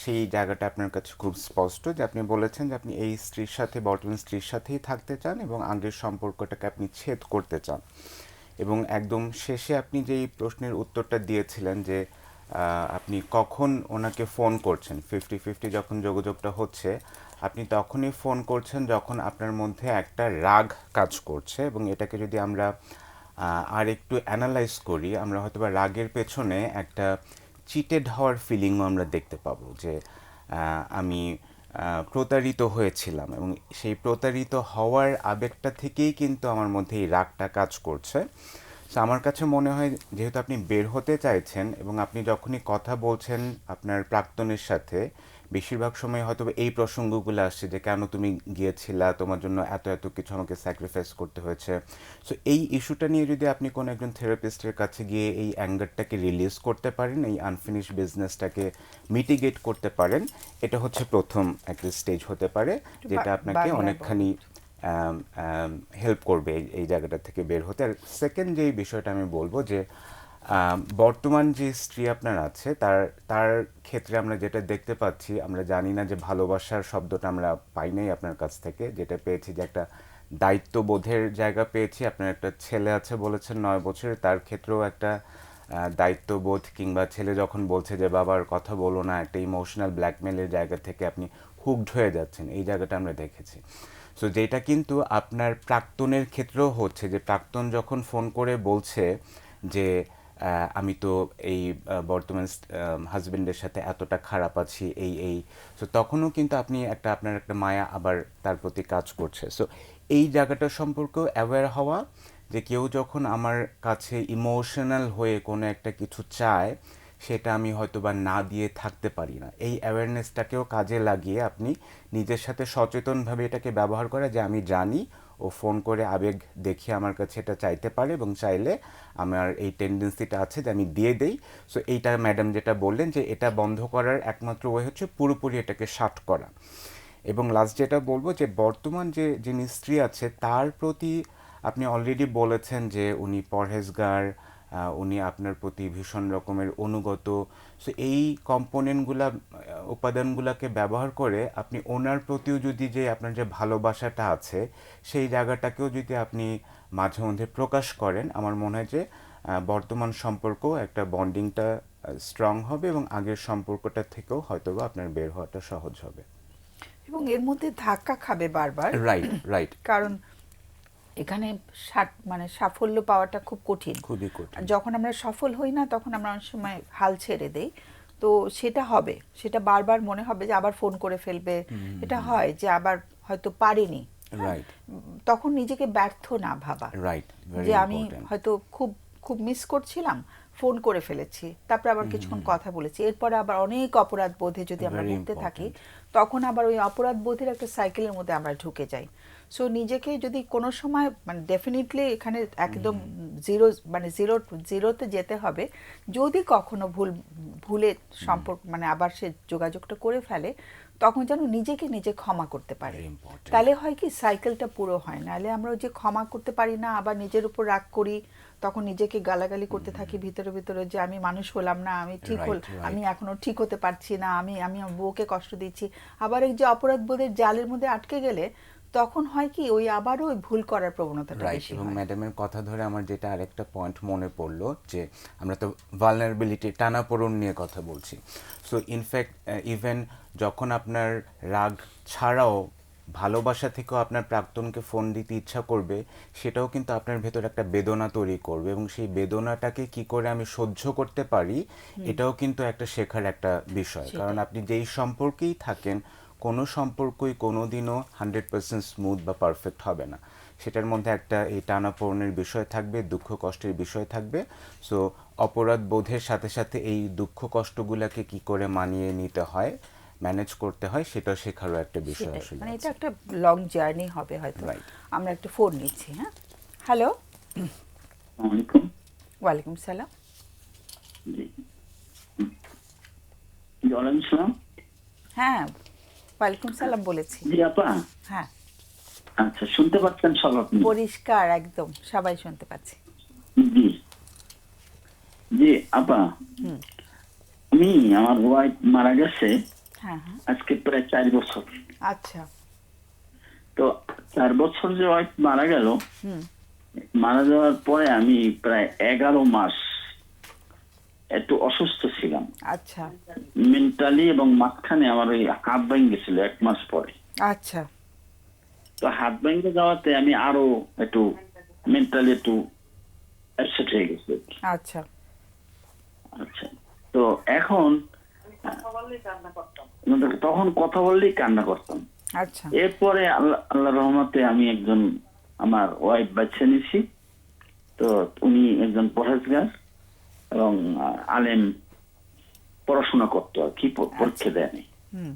সেই জায়গাটা আপনার কাছে খুব স্পষ্ট যে আপনি বলেছেন যে আপনি এই স্ত্রীর সাথে, বর্তমান স্ত্রীর সাথেই থাকতে চান এবং আগের সম্পর্কটাকে আপনি ছেদ করতে চান। এবং একদম শেষে আপনি যেই প্রশ্নের উত্তরটা দিয়েছিলেন যে আপনি কখন ওনাকে ফোন করছেন, 50-50 যখন যোগাযোগটা হচ্ছে, আপনি তখনই ফোন করছেন যখন আপনার মধ্যে একটা রাগ কাজ করছে। এবং এটাকে যদি আমরা আর একটু অ্যানালাইজ করি, আমরা হয়তো বা রাগের পেছনে একটা চিটেড হওয়ার ফিলিংও আমরা দেখতে পাবো, যে আমি প্রতারিত হয়েছিলাম এবং সেই প্রতারিত হওয়ার আবেগটা থেকেই কিন্তু আমার মধ্যে এই রাগটা কাজ করছে। So, আমার কাছে মনে হয় যেহেতু আপনি বের হতে চাইছেন এবং আপনি যখনই কথা বলছেন আপনার প্রাক্তনের সাথে, বেশিরভাগ সময় হয়তো এই প্রসঙ্গগুলো আসছে যে কেন তুমি গিয়েছিলা, তোমার জন্য এত এত কিছু আমাকে স্যাক্রিফাইস করতে হয়েছে। সো এই ইস্যুটা নিয়ে যদি আপনি কোনো একজন থেরাপিস্টের কাছে গিয়ে এই অ্যাঙ্গারটাকে রিলিজ করতে পারেন, এই আনফিনিশ বিজনেসটাকে মিটিগেট করতে পারেন, এটা হচ্ছে প্রথম একটা স্টেজ হতে পারে, যেটা আপনাকে বাংলায় অনেকখানি হেল্প করবে এই জায়গাটা থেকে বের হতে। আর সেকেন্ড যেই বিষয়টা আমি বলবো যে বর্তমান যে স্ত্রী আপনার আছে তার তার ক্ষেত্রে আমরা যেটা দেখতে পাচ্ছি, আমরা জানি না যে ভালোবাসার শব্দটা আমরা পাই নাই আপনার কাছ থেকে, যেটা পেয়েছি যে একটা দায়িত্ববোধের জায়গা পেয়েছি। আপনার একটা ছেলে আছে বলেছেন 9 বছরের, তার ক্ষেত্রেও একটা দায়িত্ববোধ, কিংবা ছেলে যখন বলছে যে বাবার কথা বলো না, একটা ইমোশনাল ব্ল্যাকমেলের জায়গা থেকে আপনি হুকড হয়ে যাচ্ছেন, এই জায়গাটা আমরা দেখেছি। সো যেটা কিন্তু আপনার প্রাক্তনের ক্ষেত্রেও হচ্ছে, যে প্রাক্তন যখন ফোন করে বলছে যে আমি তো এই বর্তমান হাজবেন্ডের সাথে এতটা খারাপ আছি, এই সো তখনও কিন্তু আপনি আপনার একটা মায়া আবার তার প্রতি কাজ করছে। সো এই জায়গাটা সম্পর্কেও অ্যাওয়্যার হওয়া, যে কেউ যখন আমার কাছে ইমোশনাল হয়ে কোনো একটা কিছু চায়, সেটা আমি হয়তো বা না দিয়ে থাকতে পারি না, এই অ্যাওয়ারনেসটাকেও কাজে লাগিয়ে আপনি নিজের সাথে সচেতনভাবে এটাকে ব্যবহার করা, যে আমি জানি ও ফোন করে আবেগ দেখিয়ে আমার কাছে এটা চাইতে পারে, এবং চাইলে আমার এই টেন্ডেন্সিটা আছে যে আমি দিয়ে দেই। সো এইটা ম্যাডাম যেটা বললেন যে এটা বন্ধ করার একমাত্র ওয়ে হচ্ছে পুরোপুরি এটাকে শাট করা। এবং লাস্ট যেটা বলবো, যে বর্তমান যিনি স্ত্রী আছে তার প্রতি আপনি অলরেডি বলেছেন যে উনি পরহেজগার, উনি আপনার প্রতি ভীষণ রকমের অনুগত। সো এই কম্পোনেন্টগুলা, উপাদানগুলোকে ব্যবহার করে আপনি ওনার প্রতিও যদি যে আপনার যে ভালোবাসাটা আছে সেই জায়গাটাকেও যদি আপনি মাঝে মধ্যে প্রকাশ করেন, আমার মনে হয় যে বর্তমান সম্পর্ক একটা বন্ডিংটা স্ট্রং হবে, এবং আগের সম্পর্কটা থেকেও হয়তোবা আপনার বের হওয়াটা সহজ হবে। এবং এর মধ্যে ধাক্কা খাবে বারবার, রাইট রাইট, কারণ এখানে মানে সাফল্য পাওয়াটা খুব কঠিন। খুবই কঠিন। যখন আমরা সফল হই না তখন আমরা অনেক সময় হাল ছেড়ে দেই। তো সেটা হবে, সেটা বারবার মনে হবে যে আবার ফোন করে ফেলবে, এটা হয় যে আবার হয়তো পারিনি, রাইট তখন নিজেকে ব্যর্থ না ভাবা, রাইট, যে আমি হয়তো খুব খুব মিস করছিলাম, ফোন করে ফেলেছি, তারপরে আবার কিছুক্ষণ কথা বলেছি, এরপরে আবার অনেক অপরাধ বোধে যদি আমরা Very ভুগতে থাকি, important. তখন আবার ওই অপরাধ বোধের একটা সাইকেলের মধ্যে আমরা ঢুকে যাই। সো নিজেকে যদি কোনো সময়, মানে ডেফিনেটলি এখানে একদম জিরোতে যেতে হবে। যদি কখনো ভুলে সম্পর্ক, মানে আবার সে যোগাযোগটা করে ফেলে, তখন যেন নিজেকে নিজে ক্ষমা করতে পারে। Very important. তাহলে হয় কি, সাইকেলটা পুরো হয়। নাহলে আমরা ওই যে ক্ষমা করতে পারি না, আবার নিজের উপর রাগ করি, তখন নিজেকে গালাগালি করতে থাকি ভিতরে ভিতরে, যে আমি মানুষ হলাম না, আমি Right. আমি এখনো ঠিক হতে পারছি না, আমি আমার বউকে কষ্ট দিচ্ছি। আবার এই যে অপরাধ বোধের জালের মধ্যে আটকে গেলে তখন হয় কি, ওই আবারও ওই ভুল করার প্রবণতাটা রাইট। বেশি এবং হয়। ম্যাডামের কথা ধরে আমার যেটা আরেকটা পয়েন্ট মনে পড়লো, যে আমরা তো ভালনারেবিলিটি, টানাপোড়েন নিয়ে কথা বলছি। সো ইনফ্যাক্ট ইভেন যখন আপনার রাগ ছাড়াও ভালোবাসা থেকেও আপনার প্রাক্তনকে ফোন দিতে ইচ্ছা করবে, সেটাও কিন্তু আপনার ভেতর একটা বেদনা তৈরি করবে, এবং সেই বেদনাটাকে কি করে আমি সহ্য করতে পারি, এটাও কিন্তু একটা শেখার একটা বিষয়। কারণ আপনি যেই সম্পর্কেই থাকেন, কোনো সম্পর্কই কোনো দিনও 100% স্মুথ বা পারফেক্ট হবে না, সেটার মধ্যে একটা এই টানাপোড়েনের বিষয় থাকবে, দুঃখ কষ্টের বিষয় থাকবে। সো অপরাধ বোধের সাথে সাথে এই দুঃখ কষ্টগুলোকে কি করে মানিয়ে নিতে হয়, ম্যানেজ করতে হয়, সেটা শেখারও একটা বিষয় সেটাই, আসলে মানে আছে। এটা একটা লং জার্নি হবে হয়তো। Right. আমরা একটা ফোন নিচ্ছি। হ্যাঁ, হ্যালো, ওয়ালাইকুম। ওয়ালাইকুম সালাম। জি জি, ওয়ালাইকুম সালাম। হ্যাঁ, ওয়ালাইকুম সালাম বলেছি। জি আপা, হ্যাঁ, আচ্ছা শুনতে পাচ্ছেন সব আপনি? পরিষ্কার একদম, সবাই শুনতে পাচ্ছি। জি জি আপা, আমি, আমার ওয়াইফ মারা গেছে হ্যাঁ হ্যাঁ, আজকে প্রায় 4 বছর। আচ্ছা। তো 4 বছর যে ওয়াইফ মারা গেল, হুম, মারা যাওয়ার পরে আমি প্রায় 11 মাস একটু অসুস্থ ছিলাম, আচ্ছা মেন্টালি, এবং মাঝখানে আমার ওই হাত ভেঙে গেছিল 1 মাস পরে। আচ্ছা তো হাত ভেঙে যাওয়াতে আমি আরো একটু মেন্টালি একটু আপসেট হয়ে গেছে। আচ্ছা আচ্ছা, তো এখন তখন কথা বললেই কান্না করতাম। আচ্ছা এরপরে আল্লাহ রহমতে আমি একজন আমার ওয়াইফ বাচ্চা নিছি। তো উনি একজন পরহেজগার এবং আলেম, পড়াশোনা করতো আর কি, পরীক্ষা দেয়নি। হুম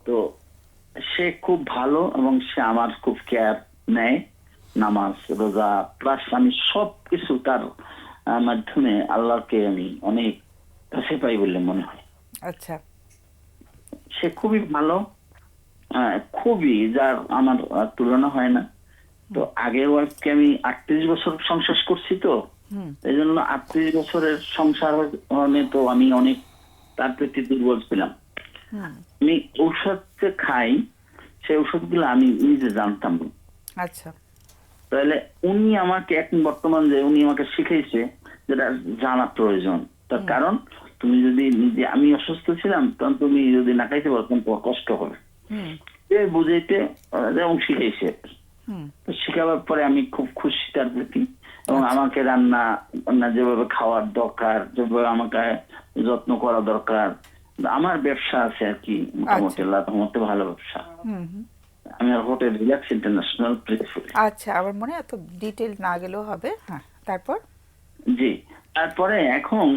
তো সে খুব ভালো এবং সে আমার খুব কেয়ার নেয়, নামাজ রোজা প্লাস আমি সবকিছু তার মাধ্যমে আল্লাহকে আমি অনেক কাছে পাই বলে মনে হয়। আচ্ছা সে খুবই ভালো, খুবই, যার আমার তুলনা হয় না। তো আগের ওয়াইফকে আমি 38 বছর সংসার করছি, তো এই জন্য 38 বছরের সংসার তো আমি অনেক তার প্রতি দুর্বল ছিলাম। আমি ঔষধ যে খাই সেই ঔষধগুলো আমি নিজে জানতাম না। আচ্ছা তাহলে উনি আমাকে এখন বর্তমান যে উনি আমাকে শিখাইছে যেটা জানা প্রয়োজন। তার কারণ তুমি যদি নিজে, আমি অসুস্থ ছিলাম তখন তুমি যদি না খাইতে পারো তখন তোমার কষ্ট হবে, বুঝাইতে যেমন শিখাইছে। তো শিখাবার পরে আমি খুব খুশি তার প্রতি, এবং আমাকে রান্না যেভাবে খাওয়ার দরকার, যেভাবে আমাকে যত্ন করা দরকার। আমার ব্যবসা আছে আর কি, মোটামুটি আল্লাহ রহমতে ভালো ব্যবসা। আমি আর হোটেল রিল্যাক্স ইন্টারন্যাশনাল প্রিন্সিপাল। আচ্ছা, আমার মনে এত ডিটেল না গেলেও হবে। হ্যাঁ, তারপর? জি, তারপরে এখন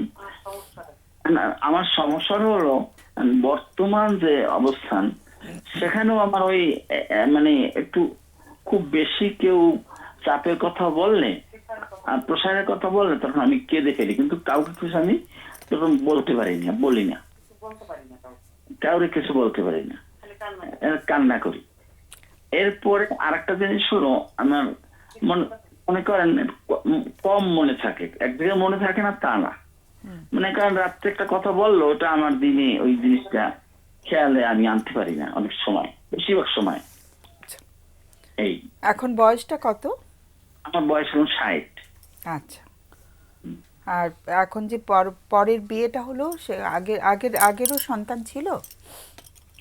আমার সমস্যা হলো বর্তমান যে অবস্থান, সেখানেও আমার ওই মানে একটু খুব বেশি কেউ চাপের কথা বললে, প্রসারের কথা বললে তখন আমি কেঁদে ফেলি, কিন্তু কাউকে কিছু আমি তখন বলতে পারি না, বলি না, কাউরে কিছু বলতে পারি না, কান্না করি। এরপরে আরেকটা জিনিস হলো, আমার মনে করেন কম মনে থাকে, এক জায়গায় মনে থাকে না তা না, মনে করেন রাত্রে একটা কথা বললো, ওটা আমার দিনে ওই জিনিসটা খেয়ালে আমি আনতে পারি না অনেক সময়, বেশিরভাগ সময়। এই এখন বয়সটা কত? আমার বয়স এখন 60। আচ্ছা, আর এখন যে পরের বিয়েটা হলো, সে আগেরও সন্তান ছিল?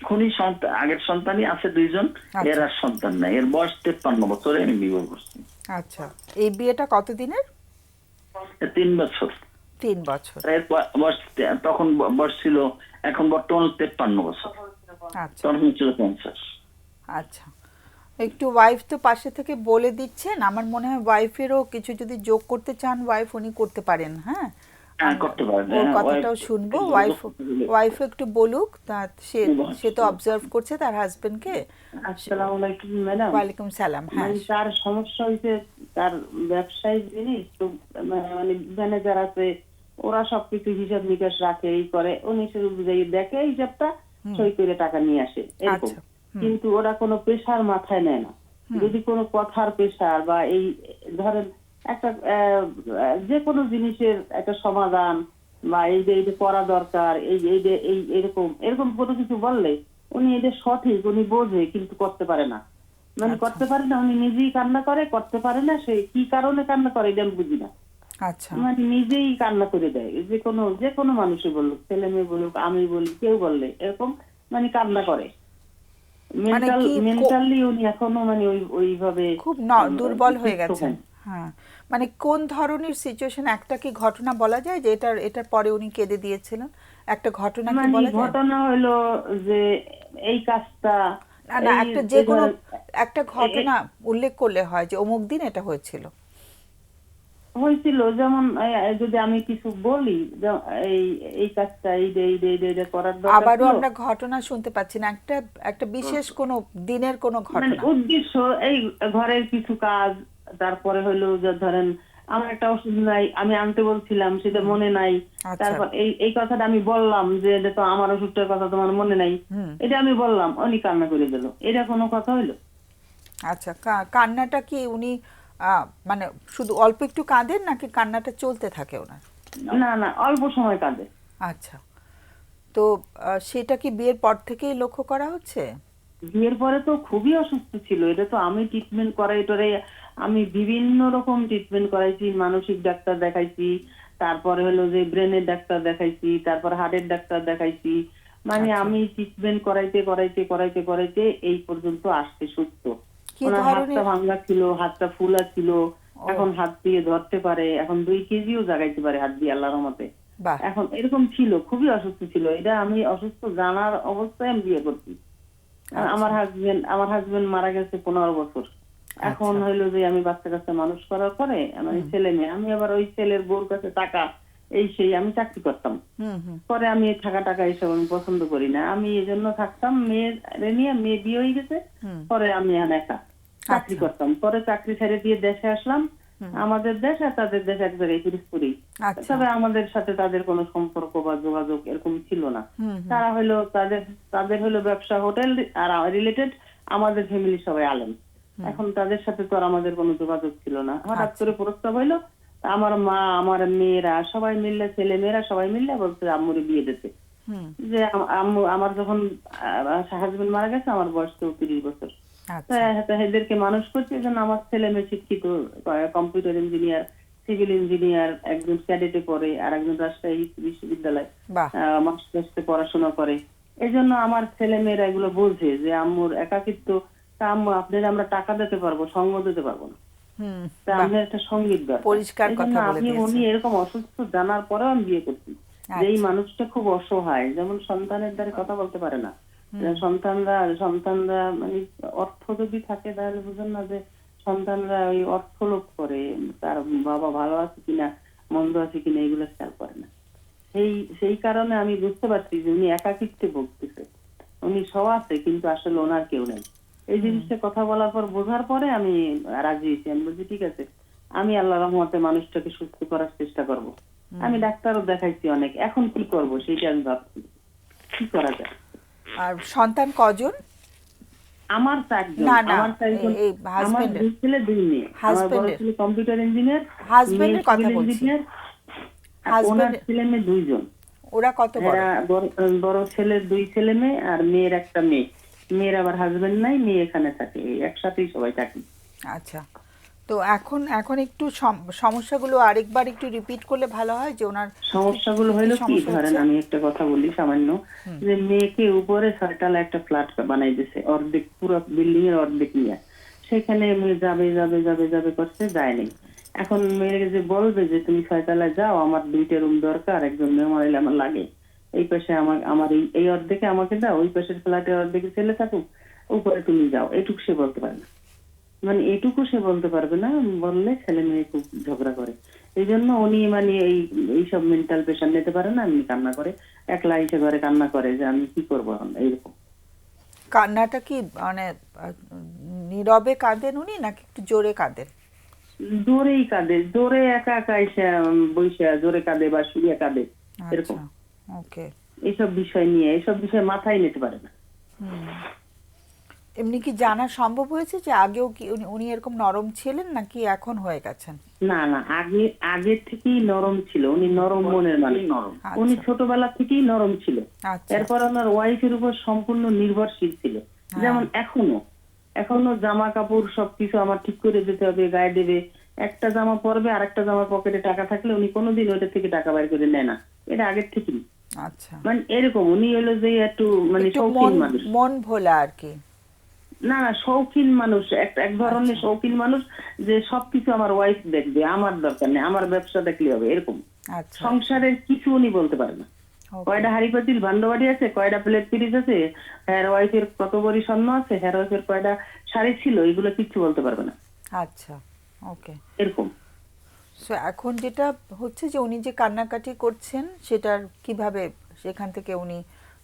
এখনই সন্তান, আগের সন্তানই আছে 2 জন, এর আর সন্তান নাই। এর বয়স 53 বছরে আমি বিবাহ করছি। আচ্ছা, এই বিয়েটা কতদিনের? 3 বছর। 3 বছর। এর বয়স তখন বয়স ছিল, এখন বর্তমানে 53 বছর। আচ্ছা, তখন ছিল 50। আচ্ছা, একটু ওয়াইফ তো পাশে থেকে বলে দিচ্ছেন, আমার মনে হয় ওয়াইফেরও কিছু যদি যোগ করতে চান ওয়াইফ, উনি করতে পারেন। হ্যাঁ, করতে পারেন, ওর কথাটাও শুনবো। ওয়াইফ একটু বলুক, সে তো অবজার্ভ করছে তার হাজবেন্ডকে। আসসালামু আলাইকুম ম্যাডাম। ওয়ালাইকুম সালাম। হ্যাঁ, তার সমস্যা হয়েছে, তার ব্যবসায়িক জিনিস তো, মানে ম্যানেজার আছে, ওরা সবকিছু হিসাব নিকাশ রাখে, এই করে, উনি শুধু বুঝাই দেখে হিসাবটা, সই করে টাকা নিয়ে আসে, এরকম। কিন্তু ওরা কোনো প্রেশার মাথায় নেয় না। যদি কোনো কথার প্রেশার বা এই ধরেন একটা যে কোনো জিনিসের একটা সমাধান বা এই যে করা দরকার, এই এরকম কোনো কিছু বললে উনি এটা সঠিক, উনি বোঝে, কিন্তু করতে পারে না, মানে করতে পারে না। উনি নিজেই কান্না করে, করতে পারে না। সে কি কারণে কান্না করে এটা আমি বুঝি না। আচ্ছা, মানে নিজেই কান্না করে দেয়, যে কোনো মানুষই বলুক, ছেলে মেয়ে বলুক, আমি বলি, কেউ বললে এরকম মানে কান্না করে। মেন্টালি উনি এখনো মানে ওইভাবে খুব দুর্বল হয়ে গেছেন। হ্যাঁ, মানে কোন ধরনের সিচুয়েশন? একটা কি ঘটনা বলা যায় যে এটার পরে উনি কেঁদে দিয়েছিলেন? একটা ঘটনা কি বলা যায়? ঘটনা হলো যে এই কাজটা, না, একটা যে কোনো একটা ঘটনা উল্লেখ করলে হয় যে অমুক দিন এটা হয়েছিল। যেমন যদি আমি কিছু বলি, এই কাজটা এই করার দরকার, আবারও আমরা ঘটনা শুনতে পাচ্ছি না, একটা বিশেষ কোন দিনের কোন মানে ঘটনা। উদ্দেশ্য এই ঘরের কিছু কাজ, তারপরে হলো যে ধরেন আমার একটা ওষুধ নাই, আমি আনতে বলছিলাম, সেটা মনে নাই, তারপর এই কথাটা আমি বললাম যে এটা তো আমার ওষুধটার কথা তোমার মনে নাই, এটা আমি বললাম, উনি কান্না করে দিল, এটা কোনো কথা হইলো? আচ্ছা, কান্নাটা কি উনি মানে শুধু অল্প একটু কাঁদেন, নাকি কান্নাটা চলতে থাকে ওনার? না, অল্প সময় কাঁদে। আচ্ছা, তো সেটা কি বিয়ের পর থেকেই লক্ষ্য করা হচ্ছে? বিয়ের পরে তো খুবই অসুস্থ ছিল, এটা তো আমি ট্রিটমেন্ট করাই টরে, আমি বিভিন্ন রকম ট্রিটমেন্ট করাইছি, মানসিক ডাক্তার দেখাইছি, তারপরে হলো যে ব্রেনের ডাক্তার দেখাইছি, তারপর হার্টের ডাক্তার দেখাইছি, মানে আমি ট্রিটমেন্ট করাইতে এই পর্যন্ত আসতে সুস্থ। ওনার হাতটা ভাঙা ছিল, হাতটা ফুলা ছিল, এখন হাত দিয়ে ধরতে পারে, এখন 2 কেজিও জাগাইতে পারে হাত দিয়ে, আল্লাহর রহমতে। এখন এরকম ছিল, খুবই অসুস্থ ছিল। এটা আমি অসুস্থ জানার অবস্থায় আমি বিয়ে করছি। আমার হাজবেন্ড মারা গেছে 15 বছর। এখন আচ্ছা। হইলো যে আমি বাচ্চা কাচ্চা মানুষ করার পরে আমার এই ছেলে মেয়ে, আমি আবার ওই ছেলের বউর কাছে টাকা এই সেই আমি চাকরি করতাম। হুম হুম পরে আমি এই টাকা টাকা এইসব আমি পছন্দ করি না, আমি এই জন্য থাকতাম মেয়ের নিয়ে, মেয়ে বিয়ে হয়ে গেছে, হুম। পরে আমি একা চাকরি আচ্ছা। করতাম। পরে চাকরি ছেড়ে দিয়ে দেশে আসলাম, আমাদের দেশ আর তাদের দেশ এক জায়গায় পিরিজপুরি। আচ্ছা। তবে আমাদের সাথে তাদের কোনো সম্পর্ক বা যোগাযোগ এরকম ছিল না। হুম তারা হলো তাদের হলো ব্যবসা হোটেল আর রিলেটেড, আমাদের ফ্যামিলি সবাই আলেম। এখন তাদের সাথে তো আর আমাদের কোনো যোগাযোগ ছিল না। হঠাৎ আচ্ছা। করে প্রস্তাব হইলো, আমার মা আমার মেয়েরা সবাই মিললে, ছেলে মেয়েরা সবাই মিললে বলছে আম্মুরে বিয়ে দিতে। হুম। যে আম্মু আমার যখন হাজবেন্ড মারা গেছে আমার বয়স তো 30 বছর। আচ্ছা। এদেরকে মানুষ করছে, এই জন্য আমার ছেলে মেয়ে শিক্ষিত, কম্পিউটার ইঞ্জিনিয়ার, সিভিল ইঞ্জিনিয়ার, একজন ক্যাডেটে পড়ে আর একজন রাজশাহী বিশ্ববিদ্যালয় বাহ। মাস্টার্সে পড়াশোনা করে। এই জন্য আমার ছেলে মেয়েরা এগুলো বলছে যে আম্মুর একাকিত্ব, তা আম্মু আপনাদের আমরা টাকা দিতে পারবো, সঙ্গ দিতে পারবো না, হুম। তা আমাদের একটা সঙ্গীত দরকার। পরিষ্কার এই জন্য কথা বলে উনি দিয়েছেন। এরকম অসুস্থ জানার পরেও আমি বিয়ে করছি। যে এই মানুষটা খুব অসহায়, যেমন সন্তানের দ্বারা কথা বলতে পারে না, সন্তানরা মানে অর্থ যদি থাকে তাহলে বুঝেন না যে সন্তানরা ওই অর্থ লোভ করে, তার বাবা ভালো আছে কিনা মন্দ আছে কিনা এগুলো খেয়াল করে না। সেই কারণে আমি বুঝতে পারছি যে উনি একাকিত্বে ভুগতেছে, উনি সব আছে কিন্তু আসলে ওনার কেউ নেই। এই জিনিসটা কথা বলার পর বোঝার পরে আমি রাজি হয়েছি। আমি বলছি ঠিক আছে, আমি আল্লাহ রহমতে মানুষটাকে সুস্থ করার চেষ্টা করব। আমি ডাক্তারও দেখাইছি অনেক, এখন কি করব সেইটা আমি ভাবছি কি করা যায়। আর সন্তান কজন? আমার 4 জন। না, না, আমার 4 জন, এই আমার husband-এর। 2 ছেলে 2 মেয়ে। আমার বড় Husband-এর। ছেলে কম্পিউটার ইঞ্জিনিয়ার, Husband-এর কথা বলছি। ইঞ্জিনিয়ার। ওনার Husband- ছেলে মেয়ে 2 জন। ওরা কত বড়? এরা বড় ছেলের 2 ছেলে মেয়ে আর মেয়ের একটা মেয়ে। মেয়ের আবার হাজবেন্ড নাই, মেয়ে এখানে থাকে, একসাথেই সবাই থাকি। আচ্ছা। তো এখন একটু সমস্যাগুলো আরেকবার একটু রিপিট করলে ভালো হয়, যে ওনার সমস্যাগুলো হলো কি, সমস্যা ধরেন হচ্ছে? আমি একটা কথা বলি সামান্য, যে মেয়েকে উপরে 6 একটা ফ্ল্যাট বানাই দিছে, অর্ধেক পুরো বিল্ডিং এর অর্ধেক নিয়ে। সেখানে মেয়ে যাবে যাবে যাবে যাবে করতে যায়নি। এখন মেয়েকে যে বলবে যে তুমি 6 যাও, আমার 2টা রুম দরকার, একজন মেহমান এলে আমার লাগে, এই পাশে আমার এই অর্ধেকে আমাকে দাও, ওই পাশের ফ্ল্যাটের অর্ধেকে ছেলে থাকুক, উপরে তুমি যাও, এটুকু সে বলতে পারে না। মানে এটুকু সে বলতে পারবে না, বললে ছেলে মেয়ে খুব ঝগড়া করে। এই জন্য উনি মানে এইসব মেন্টাল প্রেশার নিতে পারে না, এমনি কান্না করে, একলা এসে ঘরে কান্না করে যে আমি কি করবো এখন, এইরকম। কান্নাটা কি মানে নীরবে কাঁদেন উনি, নাকি একটু জোরে কাঁদেন? জোরেই কাঁদে, জোরে একা একা এসে বইসা জোরে কাঁদে বা শুয়ে কাঁদে, এরকম। আচ্ছা। ওকে। এইসব বিষয় মাথায় নিতে পারে না। এমনি কি জানা সম্ভব হয়েছে যে আগেও কি উনি এরকম নরম ছিলেন, নাকি এখন হয়ে গেছেন? না না, আগের থেকেই নরম ছিল, উনি নরম মনের মানুষ। আচ্ছা। উনি ছোটবেলা থেকেই নরম ছিল। আচ্ছা। এরপর ওনার ওয়াইফের উপর সম্পূর্ণ নির্ভরশীল ছিল। যেমন এখনো জামা কাপড় সবকিছু আমার ঠিক করে দিতে হবে, গায়ে দেবে, একটা জামা পরবে আর একটা জামার পকেটে টাকা থাকলে উনি কোনোদিন ওইটা থেকে টাকা বাইর করে নেয় না, এটা আগের থেকেই। আচ্ছা। মানে এরকম উনি হলো যে একটু মানে একটু শৌখিন মানুষ। মন ভোলা আর কি। না না, শৌখিন মানুষ, এক ধরনের শৌখিন মানুষ, যে সবকিছু আমার ওয়াইফ দেখবে, আমার দরকার নেই, আমার ব্যবসা দেখলে হবে, এরকম। আচ্ছা। সংসারের কিছু উনি বলতে পারে না। Okay. কয়টা হাড়ি পাতিল ভান্ডবাড়ি আছে, কয়টা প্লেট পিরিচ আছে, হেয়ার ওয়াইফের কত বড়ি স্বর্ণ আছে, হেয়ার ওয়াইফের কয়টা শাড়ি ছিল, এগুলো কিচ্ছু বলতে পারবে না, আচ্ছা। ওকে। এরকম। সো এখন যেটা হচ্ছে যে উনি যে কান্নাকাটি করছেন, সেটার কিভাবে সেখান থেকে উনি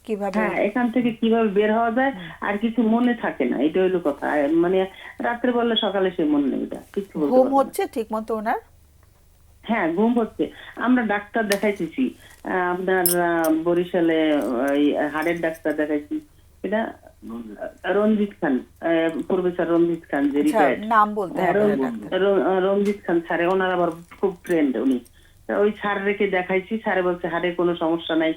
কিভাবে? হ্যাঁ, এখান থেকে কিভাবে বের হওয়া যায়, আর কিছু মনে থাকে না, এটা হইলো কথা। মানে রাত্রে বললে সকালে সে মনে নেই, এটা কিছু বলতে ঘুম পারবে না। হচ্ছে ঠিক মতো ওনার? হ্যাঁ, ঘুম হচ্ছে। আমরা ডাক্তার দেখাইতেছি, আপনার বরিশালে ওই হাড়ের ডাক্তার দেখাইছি, এটা রঞ্জিত খান, প্রফেসর রঞ্জিত খান, যে আচ্ছা, রিটায়ার্ড। নাম বলতে হবে না ডাক্তার। রঞ্জিত খান স্যার, ওনার আবার খুব ফ্রেন্ড উনি। তা ওই স্যার রেখে দেখাইছি, স্যারে বলছে হাড়ের কোনো সমস্যা নাই।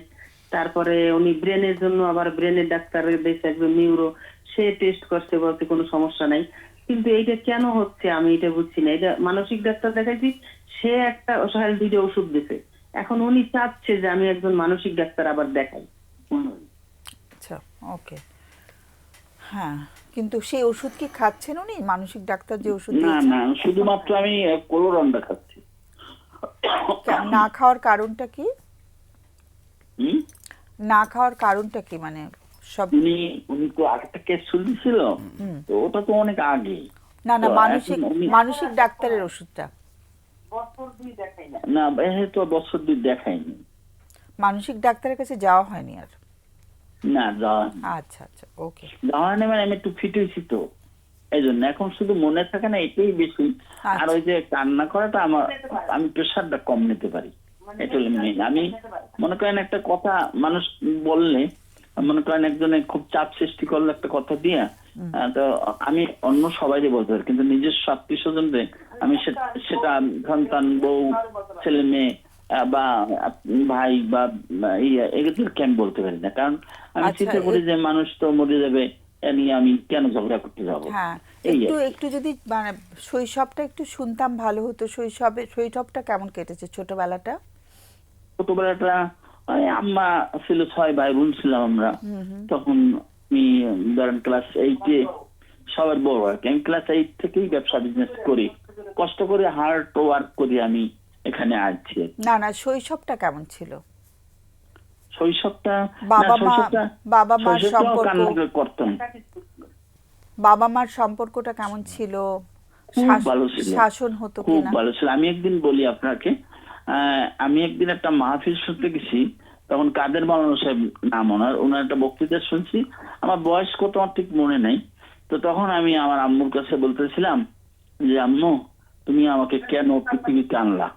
তারপরে উনি ব্রেনের জন্য আবার ব্রেনের ডাক্তার দেখছে, একজন নিউরো, সে টেস্ট করছে, বলতে কোনো সমস্যা নাই। কিন্তু এইটা কেন হচ্ছে আমি এটা বুঝছি না। এটা মানসিক ডাক্তার দেখাইছি, সে একটা অসহায় 2টা ওষুধ দিছে। এখন উনি চাচ্ছে যে আমি একজন মানসিক ডাক্তার আবার দেখাই। আচ্ছা। ওকে। হ্যাঁ, কিন্তু সেই ওষুধ কি খাচ্ছেন উনি, মানসিক ডাক্তার যে ওষুধ না দিয়েছেন? না, শুধুমাত্র আমি কোলোরনটা খাচ্ছি। না খাওয়ার কারণটা কি? হুম? না খাওয়ার কারণটা কি, মানে সব? উনি তো আরেকটা কেস শুনছিল, তো ওটা তো অনেক আগে। না না, তো মানসিক এখন উনি- মানসিক ডাক্তারের ওষুধটা, না তো বছর দুই দেখাইনি। মানসিক ডাক্তারের কাছে যাওয়া হয়নি আর? না যাওয়া আচ্ছা আচ্ছা, ওকে। যাওয়া নেই, মানে আমি একটু ফিট হয়েছি তো এই জন্য এখন শুধু মনে থাকে না, এটাই বেশি। আর আচ্ছা। ওই যে কান্না করাটা আমার, আমি প্রেশারটা কম নিতে পারি, এটা হলো main। আমি মনে করেন একটা কথা মানুষ বললে, মনে করেন একজনে খুব চাপ সৃষ্টি করলো একটা কথা দিয়ে, তো আমি অন্য সবাইকে বলতে পারি, কিন্তু নিজস্ব আত্মীয় স্বজনদের আমি সেটা সন্তান, বউ, ছেলে মেয়ে বা ভাই বা এগুলোকে আমি বলতে পারি না, কারণ আমি আচ্ছা, চিন্তা করি যে মানুষ তো মরে যাবে, এ নিয়ে আমি কেন ঝগড়া করতে যাবো। হ্যাঁ, এই একটু আর কি। একটু যদি মানে শৈশবটা একটু শুনতাম ভালো হতো। শৈশবটা কেমন কেটেছে, ছোটবেলাটা? ছোটবেলাটা মানে আম্মা ছিল, 6 ভাই বোন ছিলাম আমরা। তখন আমি ধরেন ক্লাস 8-এ, সবার বড় আর কি, আমি ক্লাস 8 থেকেই ব্যবসা বিজনেস করি, কষ্ট করে হার্ড ওয়ার্ক করি আমি এখানে আসছি। না না, শৈশবটা কেমন ছিল? শৈশবটা বাবা মা, বাবা মার সম্পর্ক, কান্না করতাম, বাবা মার সম্পর্কটা কেমন ছিল? খুব ভালো ছিল, শাসন হতো খুব কিনা? ভালো ছিল। আমি একদিন বলি আপনাকে, আমি একদিন একটা মাহফিল শুনতে গেছি, তখন কাদের মাওলানা সাহেব নাম ওনার একটা বক্তৃতা শুনছি। আমার বয়স কত আমার ঠিক মনে নাই। তো তখন আমি আমার আম্মুর কাছে বলতেছিলাম যে আম্মু, তুমি আমাকে কেন পৃথিবীতে আনলা,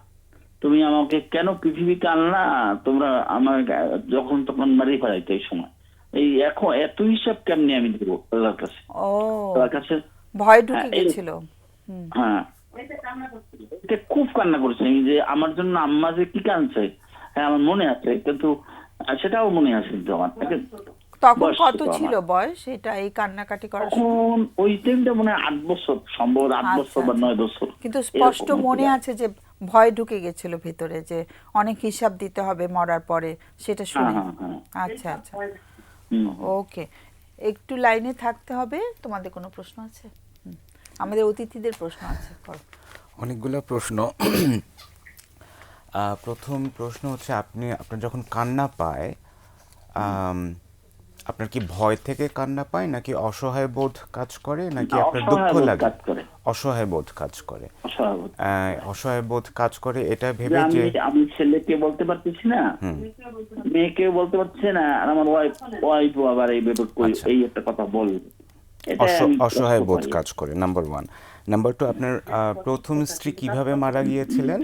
তুমি আমাকে কেন পৃথিবীতে আনলা, তোমরা আমার যখন তখন মারি ফেলাইতো এই সময়, এই এখন এত হিসাব কেমনি আমি দেবো আল্লাহর কাছে, ও, আল্লাহর কাছে। ভয় ঢুকে হ্যাঁ, গেছিল। হ্যাঁ, এটা খুব কান্না করেছে আমি, যে আমার জন্য আম্মা যে কি কাঁদছে, হ্যাঁ আমার মনে আছে, কিন্তু সেটাও মনে আছে কিন্তু আমার। তখন বয়স কত ছিল ছিল আমার। বয়স এটা, এই কান্নাকাটি করার সময়? তখন ওই টাইমটা মনে হয় 8 বছর, সম্ভবত 8 আচ্ছা, বছর বা আচ্ছা। 9 বছর। কিন্তু স্পষ্ট এরকম মনে ছিল। আছে যে ভয় ঢুকে গেছিল ভিতরে, যে অনেক হিসাব দিতে হবে মরার পরে, সেটা হ্যাঁ শুনে। হ্যাঁ হ্যাঁ। আচ্ছা আচ্ছা, হুম। ওকে। একটু লাইনে থাকতে হবে। তোমাদের কোনো প্রশ্ন আছে? আমাদের অতিথিদের প্রশ্ন আছে, করো। অনেকগুলো প্রশ্ন। প্রথম প্রশ্ন হচ্ছে, আপনার যখন কান্না পায়, আপনার কি ভয় থেকে কান্না পায়, নাকি অসহায় বোধ কাজ করে, নাকি আপনার দুঃখ অসহায় বোধ লাগে? কাজ করে। অসহায় বোধ কাজ করে। অসহায় বোধ। অসহায় বোধ কাজ করে এটা যে ভেবে যে আমি ছেলেকে বলতে পারতেছি না, মেয়েকেও বলতে পারছে না, আর আমার ওয়াইফ আবার এই ব্যাপার আচ্ছা। এই একটা কথা বলবে, এটা আমি অসহায় কষ্ট বোধ পাই। কাজ করে, নাম্বার 1। নাম্বার 2, আপনার প্রথম স্ত্রী কিভাবে মারা গিয়েছিলেন?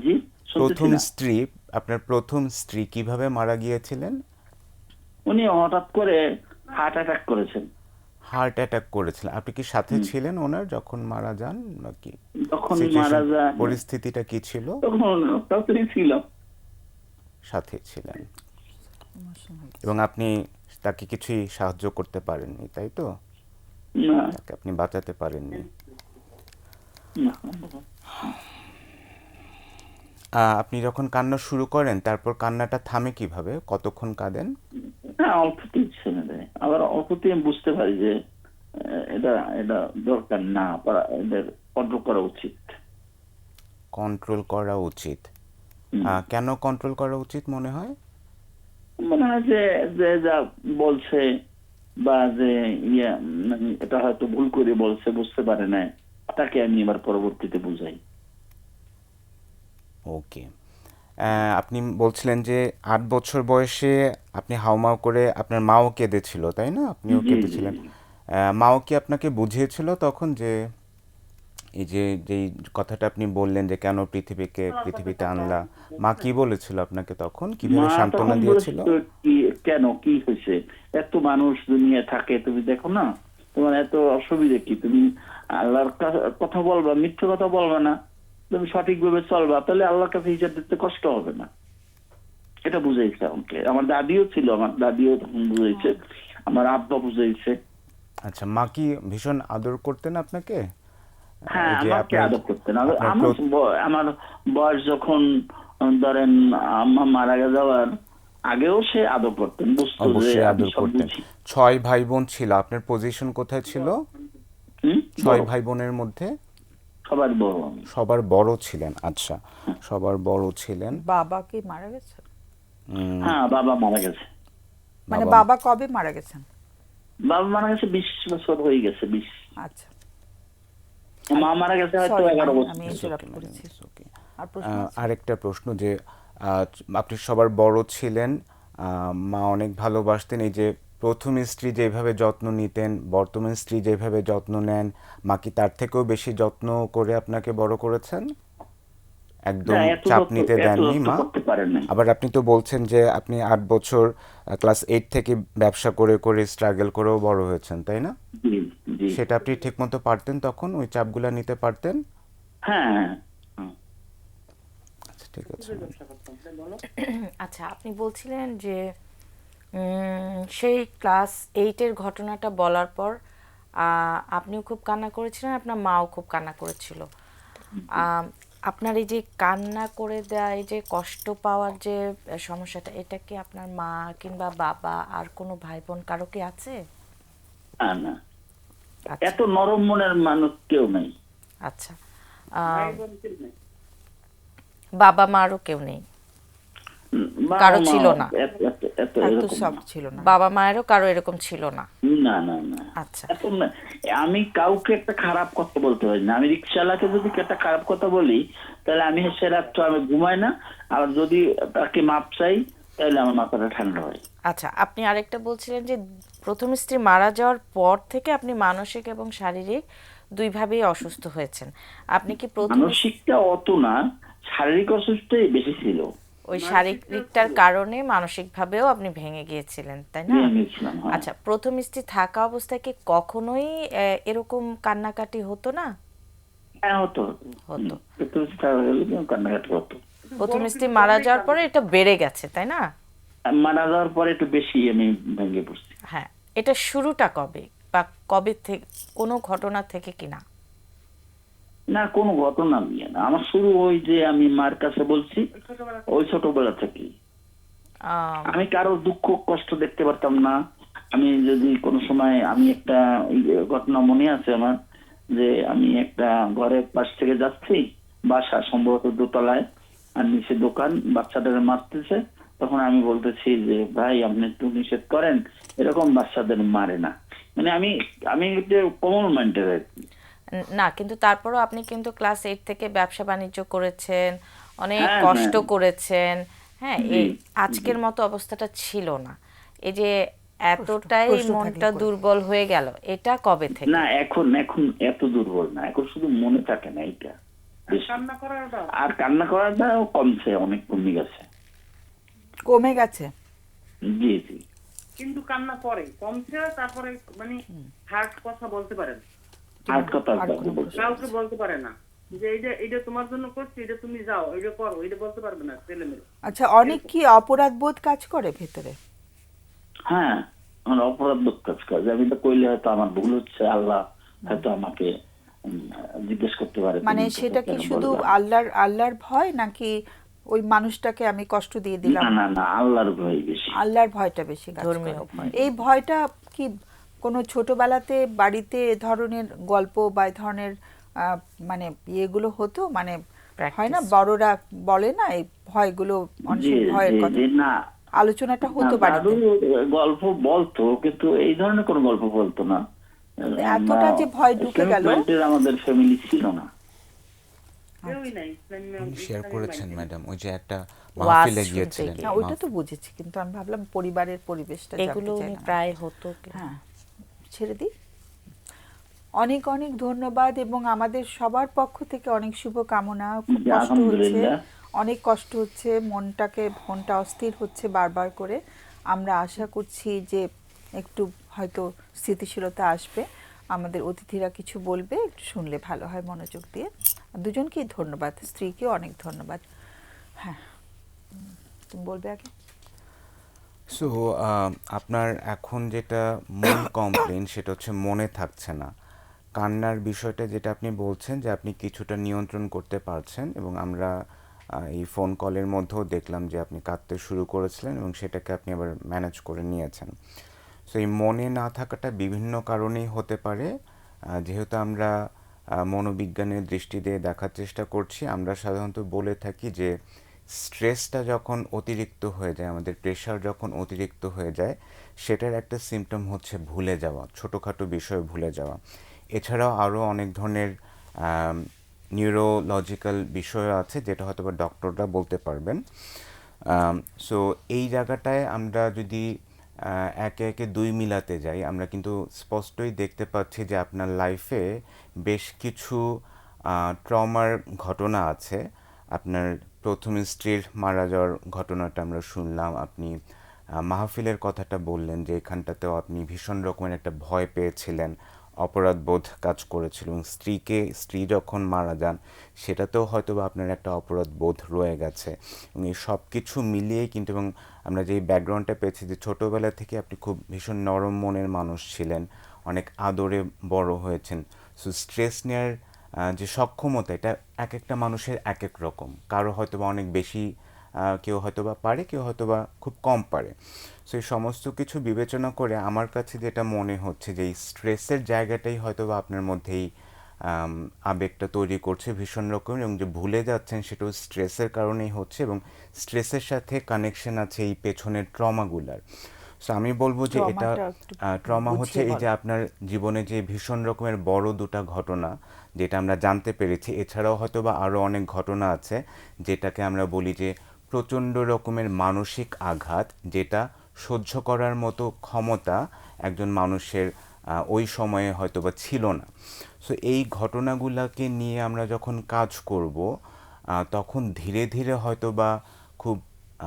জি, শুনতেছি না। আপনার প্রথম স্ত্রী কিভাবে মারা গিয়েছিলেন? উনি হঠাৎ করে হার্ট অ্যাটাক করেছেন। হার্ট অ্যাটাক করেছিলেন। আপনি কি সাথে ছিলেন ওনার যখন মারা যান, নাকি যখন Situation, মারা যায় পরিস্থিতিটা কি ছিল? তখন তাড়াতাড়ি ছিলাম। সাথে ছিলেন, এবং আপনি তাকে কিছুই সাহায্য করতে পারেননি, তাই তো? না তাকে আপনি বাঁচাতে পারেননি। না। আপনি যখন কান্না শুরু করেন, তারপর কান্নাটা থামে কিভাবে? কতক্ষণ কাঁদেন? হ্যাঁ, অল্পতেই ছেড়ে দেয়, আবার অল্পতেই আমি বুঝতে পারি যে এটা এটা দরকার না, এদের কন্ট্রোল করা উচিত। কন্ট্রোল করা উচিত। কেন কন্ট্রোল করা উচিত মনে হয়? মনে হয় যে যে যা বলছে, বা যে মানে এটা হয়তো ভুল করে বলছে, বুঝতে পারে না, তাকে আমি এবার পরবর্তীতে বুঝাই। ওকে। আপনি বলছিলেন যে 8 বছর বয়সে আপনি হাউমাউ করে, আপনার মাও কেঁদেছিল, তাই না? আপনিও জি, কেঁদেছিলেন। জি। মাও কি আপনাকে বুঝিয়েছিল তখন, যে এই যে যেই কথাটা আপনি বললেন যে কেন পৃথিবীতে আনলা, মা কি বলেছিল আপনাকে তখন? কিভাবে মা সান্ত্বনা তখন দিয়েছিল? বলেছিল, কেন কি হয়েছে, এত মানুষ দুনিয়া থাকে, তুমি দেখো না, তোমার এত অসুবিধা কি, তুমি আল্লাহর কথা বলবা, মিথ্যে কথা বলবা না, তুমি সঠিকভাবে চলবা, তাহলে আল্লাহর কাছে হিসাব দিতে কষ্ট হবে না। এটা বুঝাইছে আমাকে। আমার দাদিও ছিল, আমার দাদিও তখন বুঝাইছে, আমার আব্বা বুঝাইছে। আচ্ছা, মা কি ভীষণ আদর করতেন আপনাকে? হ্যাঁ, এই যে আমাকে আদর করতেন। আপনার আমার বয়স যখন ধরেন আম্মা মারা যাওয়ার আগেও সে আদর করতেন, বুঝতো যে অবশ্যই আমি আদর সব করতেন। বুঝি। 6 ভাই বোন ছিল, আপনার পজিশন কোথায় ছিল? 6 বড়, ভাই বোনের মধ্যে সবার বড় আমি। সবার বড় ছিলেন। আচ্ছা, সবার বড় ছিলেন। বাবা কি মারা গেছে? হ্যাঁ, বাবা মারা গেছে। মানে বাবা কবে মারা গেছেন? বাবা মারা গেছে 20 বছর হয়ে গেছে, 20। আচ্ছা, মা মারা গেছে হয়তো Sorry, 11 আমি বছর। ইন্টারাপ্ট করেছি। আর প্রশ্ন আছে? আরেকটা প্রশ্ন যে আপনি সবার বড় ছিলেন, মা অনেক ভালোবাসতেন। এই যে প্রথম স্ত্রী যেভাবে যত্ন নিতেন, বর্তমান স্ত্রী যেভাবে যত্ন নেন, মা কি তার থেকেও বেশি যত্ন করে আপনাকে বড় করেছেন? একদম না, এত চাপ যত্ন নিতে এত দেননি যত্ন মা? করতে পারেন না। আবার আপনি তো বলছেন যে আপনি 8 বছর ক্লাস 8 থেকে ব্যবসা করে করে স্ট্রাগল করেও বড় হয়েছেন, তাই না? জি, জি। সেটা আপনি ঠিকমতো পারতেন তখন, ওই চাপগুলা নিতে পারতেন? হ্যাঁ, হ্যাঁ, হ্যাঁ। আচ্ছা, ঠিক আছে। আচ্ছা, আপনি বলছিলেন যে সেই ক্লাস 8-এর ঘটনাটা বলার পর আপনিও খুব কান্না করেছিলেন, আপনার মাও খুব কান্না করেছিল। আপনার এই যে কান্না করে দেওয়া, এই যে কষ্ট পাওয়ার যে সমস্যাটা, এটা কি আপনার মা কিংবা বাবা আর কোনো ভাই বোন কারো কি আছে? না, না, আচ্ছা, এত নরম মনের মানুষ কেউ নাই। আচ্ছা। বাবা মারও কেউ নেই? বাবা কারো মা ছিল না? এত হয়তো এরকম সব না। ছিল না। বাবা মায়েরও কারো এরকম ছিল না? না, না, না, আচ্ছা, এত না। আমি কাউকে একটা খারাপ কথা বলতে পারি না। আমি রিক্সাওয়ালাকে যদি একটা খারাপ কথা বলি, তাহলে আমি সে রাত্রে আমি ঘুমাই না। আর যদি তাকে মাপ চাই, তাহলে আমার মাথাটা ঠান্ডা হয়। আচ্ছা। আপনি আরেকটা বলছিলেন যে প্রথম স্ত্রী মারা যাওয়ার পর থেকে আপনি মানসিক এবং শারীরিক দুইভাবেই অসুস্থ হয়েছেন। আপনি কি প্রথম মানসিকটা অত না, শারীরিক অসুস্থই বেশি ছিল। ওই শারীরিকটার কারণে মানসিকভাবেও আপনি ভেঙে গিয়েছিলেন, তাই না? নিয়ে নিয়েছিলাম, হ্যাঁ। আচ্ছা, প্রথম স্ত্রী থাকা অবস্থায় কি কখনোই এরকম কান্নাকাটি হতো না? হ্যাঁ, হতো। হতো। একটু তাড়া গেলে কান্নাকাটি হতো। প্রথম স্ত্রী মারা যাওয়ার পরে এটা বেড়ে গেছে, তাই না? মারা যাওয়ার পরে একটু বেশি আমি ভেঙে পড়ছি। হ্যাঁ। এটা শুরুটা কবে, বা কবে থেকে, কোনো ঘটনা থেকে কিনা? না, কোনো ঘটনা নিয়ে না, আমার শুরু ওই যে আমি মার কাছে বলছি, ওই ছোটবেলা থেকে আমি কারো দুঃখ কষ্ট দেখতে পারতাম না। আমি যদি কোনো সময় আমি একটা ঘটনা মনে আছে আমার, যে আমি একটা ঘরের পাশ থেকে যাচ্ছি, বাসা সম্ভবত দোতলায়, আর নিচে দোকান, বাচ্চাদের মারতেছে। তখন আমি বলতেছি যে ভাই আপনি একটু নিষেধ করেন, এরকম বাচ্চাদের মারে না। মানে আমি আমি কমন মাইন্ডের আর কি। না, কিন্তু তারপরও আপনি কিন্তু ক্লাস 8 থেকে ব্যবসা বাণিজ্য করেছেন, অনেক হ্যাঁ, কষ্ট হ্যাঁ। করেছেন। হ্যাঁ, জি, এই আজকের মতো অবস্থাটা ছিল না। এই যে এতটাই কষ্ট থাকলে মনটা করে। দুর্বল হয়ে গেল, এটা কবে থেকে? না, এখন এখন এত দুর্বল না, এখন শুধু মনে থাকে না এটা। আর কান্না করাটাও কমছে, অনেক কমে গেছে। কমে গেছে? জি, জি। কিন্তু কান্না করে কমছে, তারপরে মানে হার্ট কথা বলতে পারে না, আর কথা আর কোনো বলছে। কাউকে বলতে পারে না যে এইটা তোমার জন্য করছি, এটা তুমি যাও, এটা করো, এটা বলতে পারবে না ছেলে মেয়ে। আচ্ছা, অনেক কি অপরাধ বোধ কাজ করে ভেতরে? হ্যাঁ, আমার অপরাধ বোধ কাজ করে যে আমি তো কইলে হয়তো আমার ভুল হচ্ছে, আল্লাহ হয়তো আমাকে জিজ্ঞেস করতে পারে। মানে তুমি তো সেটা কি কেন শুধু বললা? আল্লাহর ভয়, নাকি ওই মানুষটাকে আমি কষ্ট দিয়ে দিলাম? না, না, না, আল্লাহর ভয় বেশি। আল্লাহর ভয়টা বেশি কাজ ধর্মীয় করে। ভয়। এই ভয়টা কি কোনো ছোটবেলাতে বাড়িতে এ ধরনের গল্প বা এ ধরনের মানে ইয়েগুলো হতো? মানে হয় না, Practice। বড়রা বলে না এই ভয়গুলো, অনেক জি, সময় ভয়ের জি, কথা, জি, না, আলোচনাটা না, হতো দাদু বাড়িতে? গল্প বলতো, কিন্তু এই ধরনের কোনো গল্প বলতো না। এতটা যে ভয় ঢুকে গেল। আমাদের ফ্যামিলি ছিল না। কেউই নাই ইসলামী- উনি শেয়ার ইসলামী করেছেন মাইন্ডে। ম্যাডাম, ওই যে একটা ওয়াজ মাহফিলে শুনতে গিয়েছিলেন। গিয়ে। হ্যাঁ, ওইটা তো বুঝেছি, কিন্তু আমি ভাবলাম পরিবারের পরিবেশটা এগুলো জানতে উনি চাইলাম। প্রায় হতো কিনা। হ্যাঁ, ছেড়ে দিই। অনেক অনেক ধন্যবাদ, এবং আমাদের সবার পক্ষ থেকে অনেক শুভ কামনা। খুব জি, কষ্ট হচ্ছে, আলহামদুলিল্লাহ। অনেক কষ্ট হচ্ছে, মনটা অস্থির হচ্ছে বারবার করে। আমরা আশা করছি যে একটু হয়তো স্থিতিশীলতা আসবে। আমাদের অতিথিরা কিছু বলবে, একটু শুনলে ভালো হয় মনোযোগ দিয়ে। দুজনকেই ধন্যবাদ, স্ত্রীকেও অনেক ধন্যবাদ। হ্যাঁ, তুমি বলবে আগে? সো আপনার এখন যেটা মূল কমপ্লেন সেটা হচ্ছে মনে থাকছে না। কান্নার বিষয়টা যেটা আপনি বলছেন যে আপনি কিছুটা নিয়ন্ত্রণ করতে পারছেন, এবং আমরা এই ফোন কলের মধ্যেও দেখলাম যে আপনি কাঁদতে শুরু করেছিলেন এবং সেটাকে আপনি আবার ম্যানেজ করে নিয়েছেন। সো এই মনে না থাকাটা বিভিন্ন কারণেই হতে পারে। যেহেতু আমরা মনোবিজ্ঞানের দৃষ্টি দিয়ে দেখার চেষ্টা করছি, আমরা সাধারণত বলে থাকি যে স্ট্রেসটা যখন অতিরিক্ত হয়ে যায়, আমাদের প্রেশার যখন অতিরিক্ত হয়ে যায়, সেটার একটা সিমটম হচ্ছে ভুলে যাওয়া, ছোটোখাটো বিষয় ভুলে যাওয়া। এছাড়াও আরও অনেক ধরনের নিউরোলজিক্যাল বিষয় আছে যেটা হয়তো বা ডক্টররা বলতে পারবেন। সো এই জায়গাটায় আমরা যদি একে একে দুই মিলাতে যাই, আমরা কিন্তু স্পষ্টই দেখতে পাচ্ছি যে আপনার লাইফে বেশ কিছু ট্রমার ঘটনা আছে। আপনার প্রথম স্ত্রীর মারা যাওয়ার ঘটনাটা আমরা শুনলাম, আপনি মাহফিলের কথাটা বললেন যে এখানটাতেও আপনি ভীষণ রকমের একটা ভয় পেয়েছিলেন, অপরাধবোধ কাজ করেছিল, এবং স্ত্রী যখন মারা যান সেটাতেও হয়তো বা আপনার একটা অপরাধ বোধ রয়ে গেছে। এবং এই সব কিছু মিলিয়েই কিন্তু, এবং আমরা যেই ব্যাকগ্রাউন্ডটা পেয়েছি যে ছোটোবেলা থেকে আপনি খুব ভীষণ নরম মনের মানুষ ছিলেন, অনেক আদরে বড় হয়েছেন। সো স্ট্রেস নেওয়ার যে সক্ষমতা, এটা এক একটা মানুষের এক এক রকম, কারো হয়তো বা অনেক বেশি, কেউ হয়তো বা পারে, কেউ হয়তো বা খুব কম পারে। সো এই সমস্ত কিছু বিবেচনা করে আমার কাছে যেটা মনে হচ্ছে যে এই স্ট্রেসের জায়গাটাই হয়তো বা আপনার মধ্যেই আবেগটা তৈরি করছে ভীষণ রকমের, এবং যে ভুলে যাচ্ছেন সেটাও স্ট্রেসের কারণেই হচ্ছে, এবং স্ট্রেসের সাথে কানেকশন আছে এই পেছনের ট্রমাগুলার। সো আমি বলবো যে এটা ট্রমাটা একটু ট্রমা বুঝিয়ে হচ্ছে এই যে বলো। আপনার জীবনে যে ভীষণ রকমের বড় দুটো ঘটনা যেটা আমরা জানতে পেরেছি, এছাড়াও হয়তো বা আরও অনেক ঘটনা আছে যেটাকে আমরা বলি যে প্রচণ্ড রকমের মানসিক আঘাত, যেটা সহ্য করার মতো ক্ষমতা একজন মানুষের ওই সময়ে হয়তো বা ছিল না। সো এই ঘটনাগুলোকে নিয়ে আমরা যখন কাজ করব, তখন ধীরে ধীরে হয়তো বা খুব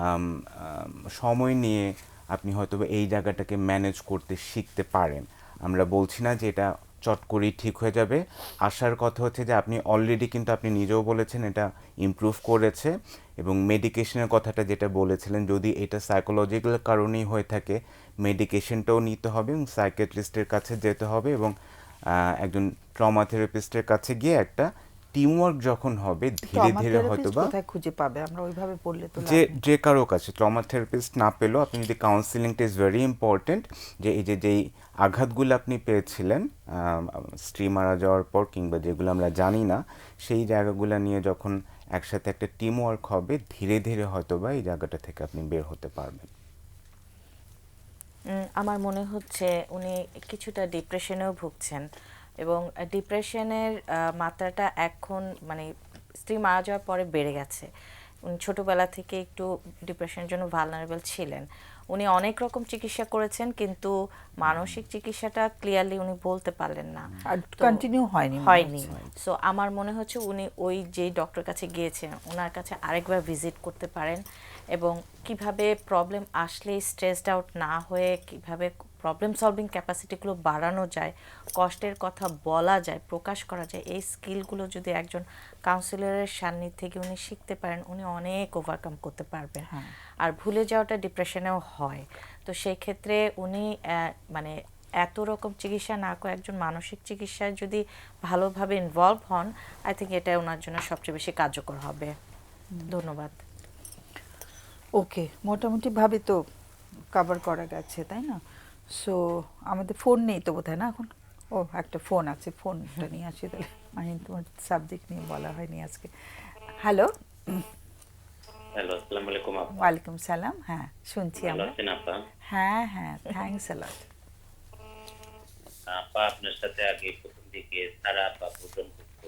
আম, আম, সময় নিয়ে আপনি হয়তো বা এই জায়গাটাকে ম্যানেজ করতে শিখতে পারেন। আমরা বলছি না যে এটা চট করেই ঠিক হয়ে যাবে। আশার কথা হচ্ছে যে আপনি অলরেডি কিন্তু আপনি নিজেও বলেছেন এটা ইমপ্রুভ করেছে, এবং মেডিকেশনের কথাটা যেটা বলেছিলেন, যদি এটা সাইকোলজিক্যাল কারণেই হয়ে থাকে, মেডিকেশনটাও নিতে হবে এবং সাইকিয়াট্রিস্টের কাছে যেতে হবে, এবং একজন ট্রমা থেরাপিস্টের কাছে গিয়ে একটা টিমওয়ার্ক যখন হবে, ধীরে ট্রমা ধীরে হয়তো থেরাপিস্ট বা কোথায় খুঁজে পাবে? আমরা ওইভাবে বললে তো লাভ যে নেই। যে কারো কাছে ট্রমা থেরাপিস্ট না পেলেও আপনি যদি কাউন্সিলিংটা ইজ ভেরি ইম্পর্টেন্ট, যে এই যে যেই আঘাতগুলো আপনি পেয়েছিলেন স্ত্রী মারা যাওয়ার পর, কিংবা যেগুলো আমরা জানি না, সেই জায়গাগুলো নিয়ে যখন একসাথে একটা টিম ওয়ার্ক হবে, ধীরে ধীরে হয়তো বা এই জায়গাটা থেকে আপনি বের হতে পারবেন। আমার মনে হচ্ছে উনি কিছুটা ডিপ্রেশনেও ভুগছেন, এবং ডিপ্রেশনের মাত্রাটা এখন মানে স্ত্রী মারা যাওয়ার পরে বেড়ে গেছে। উনি ছোটবেলা থেকে একটু ডিপ্রেশনের জন্য ভালনারেবল ছিলেন। উনি অনেক রকম চিকিৎসা করেছেন, কিন্তু মানসিক চিকিৎসাটা ক্লিয়ারলি উনি বলতে পারলেন না, আর তো কন্টিনিউ হয়নি মনে হয়নি। হচ্ছে। সো আমার মনে হচ্ছে উনি ওই যে ডক্টর কাছে গিয়েছেন ওনার কাছে আরেকবার ভিজিট করতে পারেন, এবং কিভাবে প্রবলেম আসলে স্ট্রেসড আউট না হয়ে কিভাবে প্রবলেম সলভিং ক্যাপাসিটিগুলো বাড়ানো যায়, কষ্টের কথা বলা যায়, প্রকাশ করা যায়, এই স্কিলগুলো যদি একজন কাউন্সিলরের সান্নিধ্যে থেকে উনি শিখতে পারেন, উনি অনেক ওভারকাম করতে পারবেন। আর ভুলে যাওয়াটা ডিপ্রেশনেও হয়। তো সেই ক্ষেত্রে উনি মানে এত রকম চিকিৎসা না করে একজন মানসিক চিকিৎসায় যদি ভালোভাবে ইনভলভ হন, আই থিঙ্ক এটা ওনার জন্য সবচেয়ে বেশি কার্যকর হবে। ধন্যবাদ। ওকে, মোটামুটি ভাবে তো কভার করা গেছে, তাই না? সো আমাদের ফোন নেই তো বোধহয় না এখন? ও, একটা ফোন আছে, ফোনটা নিয়ে আসি তাহলে। মানে তোমার সাবজেক্ট নিয়ে বলা হয়নি আজকে। হ্যালো, হ্যালো, আসসালামু আলাইকুম আপা। ওয়ালাইকুম সালাম। হ্যাঁ, শুনছি ভালো আমরা। আছেন আপা? হ্যাঁ হ্যাঁ, থ্যাঙ্কস আ লট। আপা, আপনার সাথে আগে প্রথম দিকে সারা আপা প্রোগ্রাম করতো,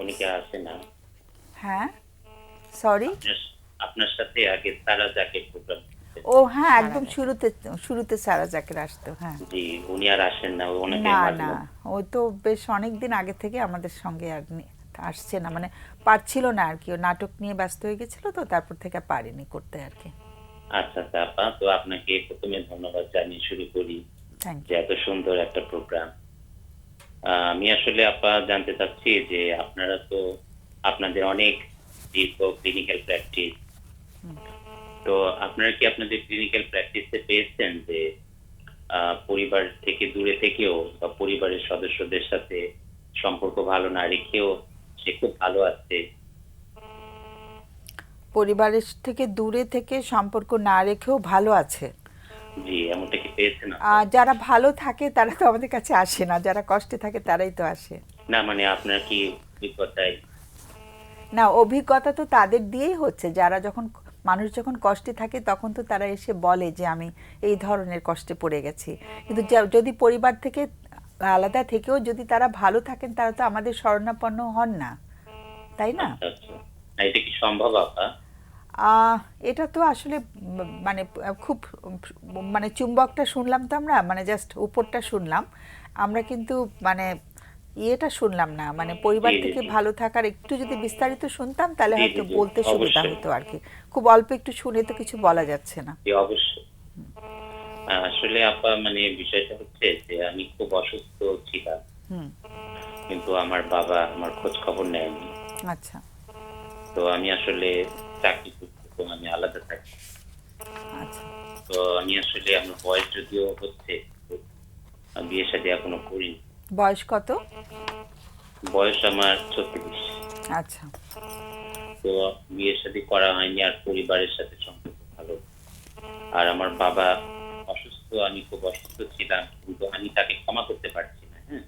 উনি কি আসে না? হ্যাঁ, সরি। আপনার সাথে আগে সারা যাকে প্রোগ্রাম, ও হ্যাঁ, একদম শুরুতে শুরুতে সারা জাকির আসতো। হ্যাঁ, জি, উনি আর আসেন না, ওনাকে না মাঝে না, মধ্যে- ও তো বেশ অনেক দিন আগে থেকে আমাদের সঙ্গে আর আসছে না, মানে পারছিল না আর কি, ও নাটক নিয়ে ব্যস্ত হয়ে গেছিল, তো তারপর থেকে পারিনি করতে আর কি। আচ্ছা আচ্ছা আপা, তো আপনাকে প্রথমে ধন্যবাদ জানিয়ে শুরু করি থ্যাংক যে ইউ। এত সুন্দর একটা প্রোগ্রাম। আমি আসলে আপা জানতে চাচ্ছি যে আপনারা তো আপনাদের অনেক দীর্ঘ ক্লিনিক্যাল প্র্যাকটিস, তো আপনারা কি আপনাদের ক্লিনিক্যাল প্র্যাকটিসে পেয়েছেন যে পরিবার থেকে দূরে থেকেও বা পরিবারের সদস্যদের সাথে সম্পর্ক ভালো না রেখেও সে খুব ভালো আছে? পরিবারের থেকে দূরে থেকে সম্পর্ক না রেখেও ভালো আছে? জি, এমনটা কি পেয়েছেন আপনি? যারা ভালো থাকে তারা তো আমাদের কাছে আসে না, যারা কষ্টে থাকে তারাই তো আসে। না মানে আপনার কি অভিজ্ঞতায়? না, অভিজ্ঞতা তো তাদের দিয়েই হচ্ছে, যারা যখন মানুষ যখন কষ্টে থাকে তখন তো তারা এসে বলে যে আমি এই ধরনের কষ্টে পড়ে গেছি। কিন্তু যদি পরিবার থেকে আলাদা থেকেও যদি তারা ভালো থাকেন, তারা তো আমাদের শরণাপন্ন হন না, তাই না? আচ্ছা আচ্ছা। না, এটা কি সম্ভব আপা? আহ, এটা তো আসলে মানে খুব মানে চুম্বকটা শুনলাম তো আমরা, মানে জাস্ট উপরটা শুনলাম আমরা, কিন্তু মানে ইয়েটা শুনলাম না, মানে পরিবার জি, জি, থেকে জি। ভালো থাকার একটু যদি বিস্তারিত শুনতাম তাহলে জি, হয়তো জি, জি, বলতে সুবিধা অবশ্যই। হতো আর কি। খুব অল্প একটু শুনে তো কিছু বলা যাচ্ছে না। জি, অবশ্যই। আসলে আপা মানে বিষয়টা হচ্ছে যে আমি খুব অসুস্থ ছিলাম, হুম। কিন্তু আমার বাবা আমার খোঁজ খবর নেয়নি। আচ্ছা তো আমি আসলে চাকরি করতে, তো আমি আলাদা থাকি। আচ্ছা তো আমি আসলে আমার বয়স যদিও হচ্ছে, তো আমি বিয়ে শাদী এখনো করিনি। বয়স কত? বয়স আমার 36। আচ্ছা তো বিয়ে শাদী করা হয়নি, আর পরিবারের সাথে সম্পর্ক ভালো। আর আমার বাবা অসুস্থ, আমি খুব অসুস্থ ছিলাম, কিন্তু আমি তাকে ক্ষমা করতে পারছি না। হ্যাঁ,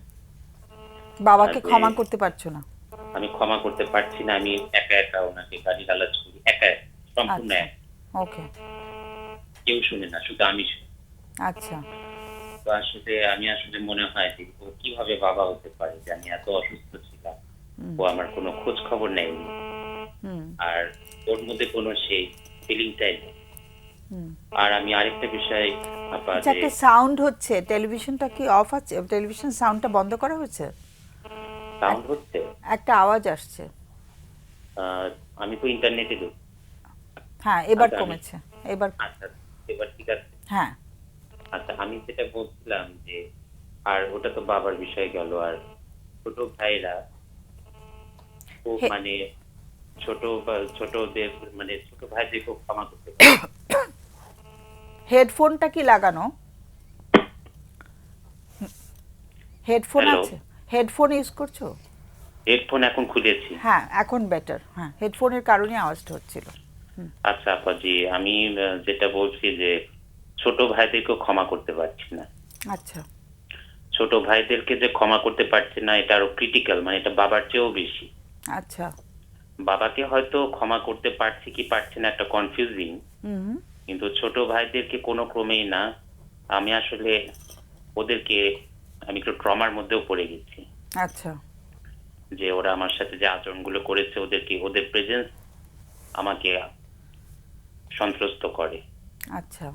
বাবাকে আর ক্ষমা করতে পারছো না? আমি ক্ষমা করতে পারছি না। আমি একা একা ওনাকে গালি গালাজ করি, একা একা, সম্পূর্ণ আচ্ছা, একা। ওকে, কেউ শুনে না, শুধু আমি শুনি। আচ্ছা। তো আসলে আমি আসলে মনে হয় যে ও কিভাবে বাবা হতে পারে, যে আমি এত অসুস্থ ছিলাম, ও আমার কোনো খোঁজ খবর নেয়নি, হুম আর ওর মধ্যে কোনো সেই ফিলিংটাই নেই। হুম। আর আমি আরেকটা বিষয় আপা, আচ্ছা, যে একটা সাউন্ড হচ্ছে, টেলিভিশনটা কি অফ আছে? টেলিভিশন সাউন্ডটা বন্ধ করা হয়েছে? সাউন্ড হচ্ছে, একটা আওয়াজ আসছে। আহ, আমি তো ইন্টারনেটে ঢুকি। হ্যাঁ, এবার আচ্ছা, কমেছে, এবার। আচ্ছা, এবার ঠিক আছে। হ্যাঁ, আচ্ছা, আমি যেটা বলছিলাম যে, আর ওটা তো বাবার বিষয় গেল, আর ছোট ভাইরা খুব হে- মানে ছোটদের মানে ছোট ভাইদের খুব ক্ষমা করতে পারে। হেডফোনটা কি লাগানো? হেডফোন হ্যালো, আছে? হেডফোন ইউজ করছো? হেডফোন এখন খুলেছি। হ্যাঁ, এখন বেটার। হ্যাঁ, হেডফোনের কারণে আওয়াজটা হচ্ছিল। আচ্ছা আপাজি, আমি যেটা বলছি যে ছোট ভাইদেরকেও ক্ষমা করতে পারছি না। আচ্ছা ছোট ভাইদেরকে যে ক্ষমা করতে পারছি না, এটা আরো ক্রিটিক্যাল, মানে এটা বাবার চেয়েও বেশি। আচ্ছা। বাবাকে হয়তো ক্ষমা করতে পারছি কি পারছি না একটা কনফিউজিং, হুম কিন্তু ছোট ভাইদেরকে কোনো ক্রমেই না। আমি আসলে ওদেরকে, আমি একটু ট্রমার মধ্যেও পড়ে গেছি, আচ্ছা যে ওরা আমার সাথে যে আচরণগুলো করেছে, ওদের প্রেজেন্স আমাকে সন্ত্রস্ত করে। আচ্ছা।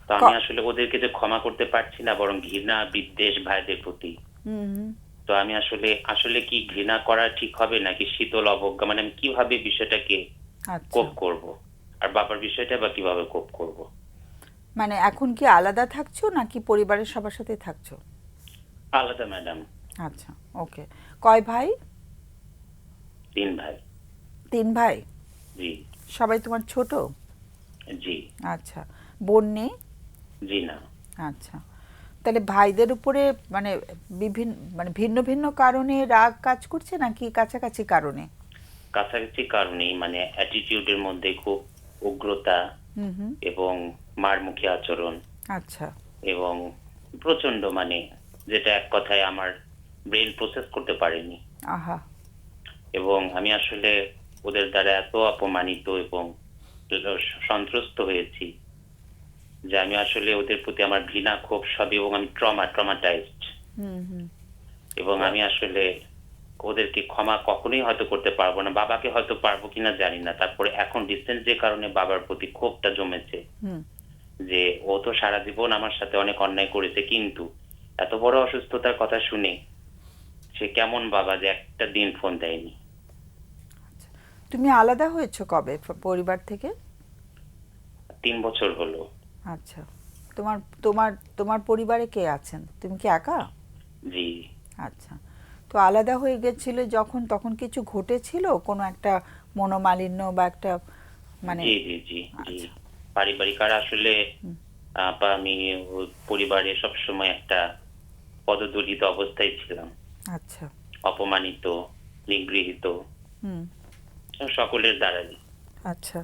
তো আমি আসলে ওদেরকে যে ক্ষমা করতে পারছি না, বরং ঘৃণা বিদ্বেষ ভাইদের প্রতি। হুম তো আমি আসলে কি ঘৃণা করা ঠিক হবে, নাকি শীতল অবজ্ঞা, মানে আমি কিভাবে বিষয়টাকে আচ্ছা। কোপ করব, আর বাবার বিষয়টা বা কিভাবে কোপ করব? মানে এখন কি আলাদা থাকছো নাকি পরিবারের সবার সাথে থাকছো? আলাদা ম্যাডাম। আচ্ছা, ওকে। কয় ভাই? 3 ভাই। 3 ভাই? জি। সবাই তোমার ছোট? জি। আচ্ছা। বোন নেই? জি না। আচ্ছা। তাহলে ভাইদের উপরে মানে ভিন্ন ভিন্ন কারণে রাগ কাজ করছে নাকি কাছাকাছি কারণে? কাছাকাছি কারণেই, মানে অ্যাটিটিউডের মধ্যে খুব উগ্রতা হুম হুম। এবং মারমুখী আচরণ, আচ্ছা এবং প্রচন্ড, মানে যেটা এক কথায় আমার ব্রেন প্রসেস করতে পারেনি। আহা। এবং আমি আসলে ওদের দ্বারা এত অপমানিত এবং সন্ত্রস্ত হয়েছি যে আমি আসলে ওদের প্রতি আমার ঘৃণা, ক্ষোভ সব, এবং আমি ট্রমাটাইজড। হুম হুম। এবং আমি আসলে ওদেরকে ক্ষমা কখনোই হয়তো করতে পারবো না। বাবাকে হয়তো পারবো কিনা জানি না। তারপরে এখন রিসেন্ট যে কারণে বাবার প্রতি ক্ষোভটা জমেছে, হুম। যে ও তো সারা জীবন আমার সাথে অনেক অন্যায় করেছে, কিন্তু এত বড় অসুস্থতার কথা শুনে সে কেমন বাবা যে একটা দিন ফোন দেয়নি। তুমি আলাদা হয়েছো কবে পরিবার থেকে? 3 বছর হলো। আচ্ছা। তোমার তোমার তোমার পরিবারে কে আছেন? তুমি কি একা? জি। আচ্ছা। তো আলাদা হয়ে গেছিলে যখন, তখন কিছু ঘটেছিল, কোনো একটা মনোমালিন্য বা একটা মানে? জি জি জি জি। আচ্ছা। পারিবারিক, আর আসলে আপা আমি পরিবারে সবসময় একটা পদদলিত অবস্থায় ছিলাম, আচ্ছা। অপমানিত, নিগৃহীত হুম। সকলের দ্বারাই। আচ্ছা।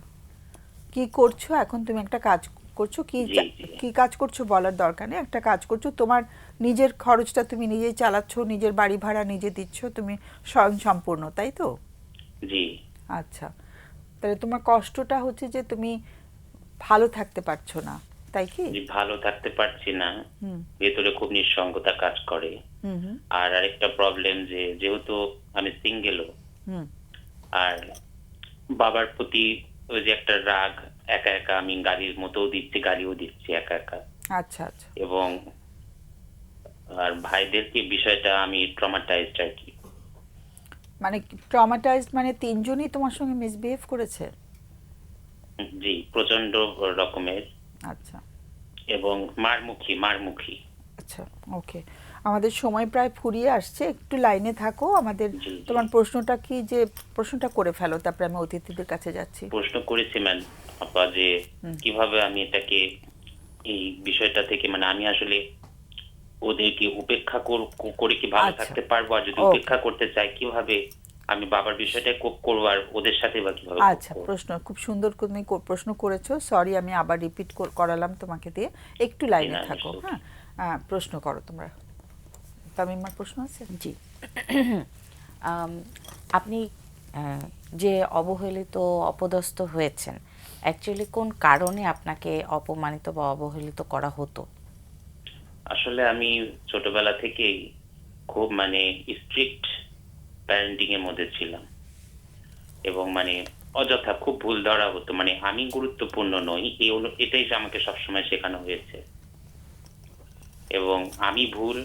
কি করছো এখন? তুমি একটা কাজ করছো কি? জি জি। কি কাজ করছো বলার দরকার নেই, একটা কাজ করছো, তোমার নিজের খরচটা তুমি নিজেই চালাচ্ছো, নিজের বাড়ি ভাড়া নিজে দিচ্ছ, তুমি স্বয়ংসম্পূর্ণ, তাই তো? জি আচ্ছা, তাহলে তোমার কষ্টটা হচ্ছে যে তুমি ভালো থাকতে পারছো না, তাই কি? জি, ভালো থাকতে পারছি না, হুম ভেতরে খুব নিঃসঙ্গতা কাজ করে। হুম হুম আর আরেকটা প্রবলেম যে যেহেতু আমি সিঙ্গেলও, হুম আর বাবার প্রতি ওই যে একটা রাগ, একা একা আমি গালির মতোও দিচ্ছি, গালিও দিচ্ছি একা একা। আচ্ছা আচ্ছা, এবং আর ভাইদেরকে বিষয়টা আমি ট্রমাটাইজড আর কি। মানে ট্রমাটাইজড মানে তিনজনই তোমার সঙ্গে মিসবিহেভ করেছে? জি, প্রচন্ড রকমের, আচ্ছা এবং মারমুখী। আচ্ছা, ওকে, আমাদের সময় প্রায় ফুরিয়ে আসছে, একটু লাইনে থাকো আমাদের। জি জি, তোমার প্রশ্নটা কি, যে প্রশ্নটা করে ফেলো, তারপরে আমি অতিথিদের কাছে যাচ্ছি। প্রশ্ন করেছি ম্যাম আপা যে কিভাবে আমি এটাকে, এই বিষয়টা থেকে মানে আমি আসলে ওদেরকে উপেক্ষা করে কি ভালো আচ্ছা। থাকতে পারবো, আর যদি Okay. উপেক্ষা করতে চাই কিভাবে আমি বাবার বিষয়টা কোপ করবো, আর ওদের সাথে বা কিভাবে cope আচ্ছা, করবো? প্রশ্ন খুব সুন্দর তুমি প্রশ্ন করেছো, সরি আমি আবার রিপিট করালাম তোমাকে দিয়ে, একটু লাইনে না, থাকো। it's okay. হ্যাঁ, প্রশ্ন করো তোমরা। তামিমার প্রশ্ন আছে? জি। আপনি যে অবহেলিত অপদস্থ হয়েছেন, অ্যাকচুয়ালি কোন কারণে আপনাকে অপমানিত বা অবহেলিত করা হতো? আসলে আমি ছোটবেলা থেকেই খুব মানে স্ট্রিক্ট প্যারেন্টিং এর মধ্যে ছিলাম, এবং মানে অযথা খুব ভুল ধরা হতো, মানে আমি গুরুত্বপূর্ণ নই এটাই আমাকে সবসময় শেখানো হয়েছে, এবং আমি ভুল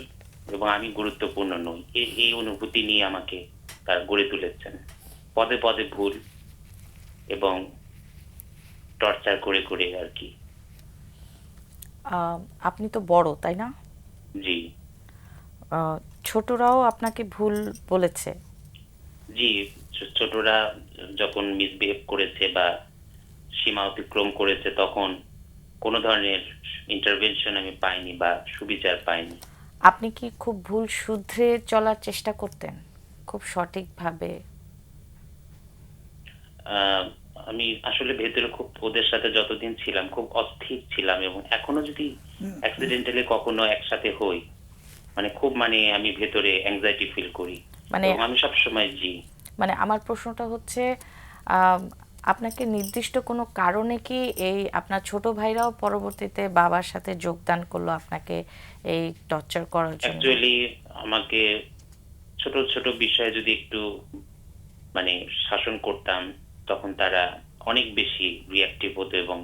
এবং আমি গুরুত্বপূর্ণ নই এই অনুভূতি নিয়ে আমাকে তারা গড়ে তুলেছেন। পদে পদে ভুল এবং টর্চার করে করে আর কি। আপনি তো বড়, তাই না? জি আহ, ছোটরাও আপনাকে ভুল বলেছে? জি, ছোটরা যখন মিসবিহেভ করেছে বা সীমা অতিক্রম করেছে, তখন কোনো ধরনের ইন্টারভেনশন আমি পাইনি বা সুবিচার পাইনি। আপনি কি খুব ভুল শুধরে চলার চেষ্টা করতেন খুব সঠিকভাবে? আহ, আমি আসলে ভেতরে খুব ওদের সাথে যতদিন ছিলাম খুব অস্থির ছিলাম, এবং এখনো যদি অ্যাক্সিডেন্টালি কখনো একসাথে হই, মানে খুব মানে আমি ভেতরে অ্যাংজাইটি ফিল করি, মানে এবং আমি সবসময় জি। মানে আমার প্রশ্নটা হচ্ছে, আপনাকে নির্দিষ্ট কোনো কারণে কি এই আপনার ছোট ভাইরাও পরবর্তীতে বাবার সাথে যোগদান করলো আপনাকে এই টর্চার করার জন্য? অ্যাকচুয়ালি আমাকে ছোট ছোট বিষয়ে যদি একটু মানে শাসন করতাম, তখন তারা অনেক বেশি রিঅ্যাক্টিভ হতো, এবং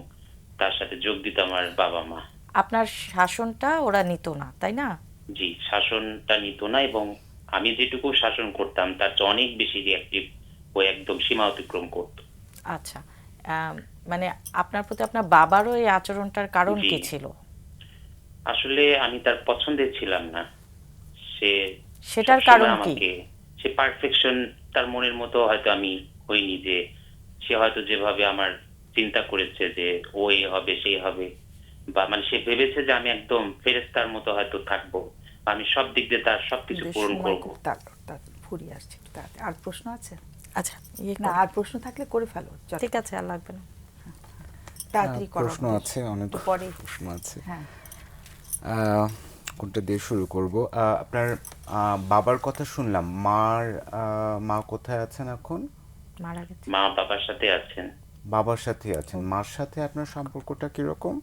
তার সাথে যোগ দিত আমার বাবা মা। আপনার শাসনটা ওরা নিত না, তাই না? জি, শাসনটা নিত না, এবং আমি যেটুকু শাসন করতাম তার চেয়ে অনেক বেশি রিঅ্যাক্টিভ হয়ে একদম সীমা অতিক্রম করত। আচ্ছা, মানে আপনার প্রতি আপনার বাবারও এই আচরণটার কারণ জি। কি ছিল? আসলে আমি তার পছন্দের ছিলাম না। সে সেটার সবসময় কারণ কি? আমাকে, সে পারফেকশন তার মনের মতো হয়তো আমি হইনি, যে সে হয়তো যেভাবে আমার চিন্তা করেছে যে ও এ হবে সেই হবে, বা মানে সে ভেবেছে যে আমি একদম ফেরেশতার মতো হয়তো থাকবো, বা আমি সব দিক দিয়ে তার সবকিছু কিন্তু পূরণ সময় করবো। খুব তাড়াতাড়ি ফুরিয়ে আসছে, একটু তাড়াতাড়ি। আর প্রশ্ন আছে? আচ্ছা, না, আর প্রশ্ন থাকলে করে ফেলো, চট ঠিক আছে, আর লাগবে না। তাড়াতাড়ি করো প্রশ্ন আমাদের। আছে, অনেক একটু পরে। প্রশ্ন আছে। হ্যাঁ, কোনটা দিয়ে শুরু করব? আপনার বাবার কথা শুনলাম, মা কোথায় আছেন এখন? মারা গেছে। মা বাবার সাথে আছেন। বাবার সাথে আছেন। মার সাথে আপনার সম্পর্কটা কিরকম?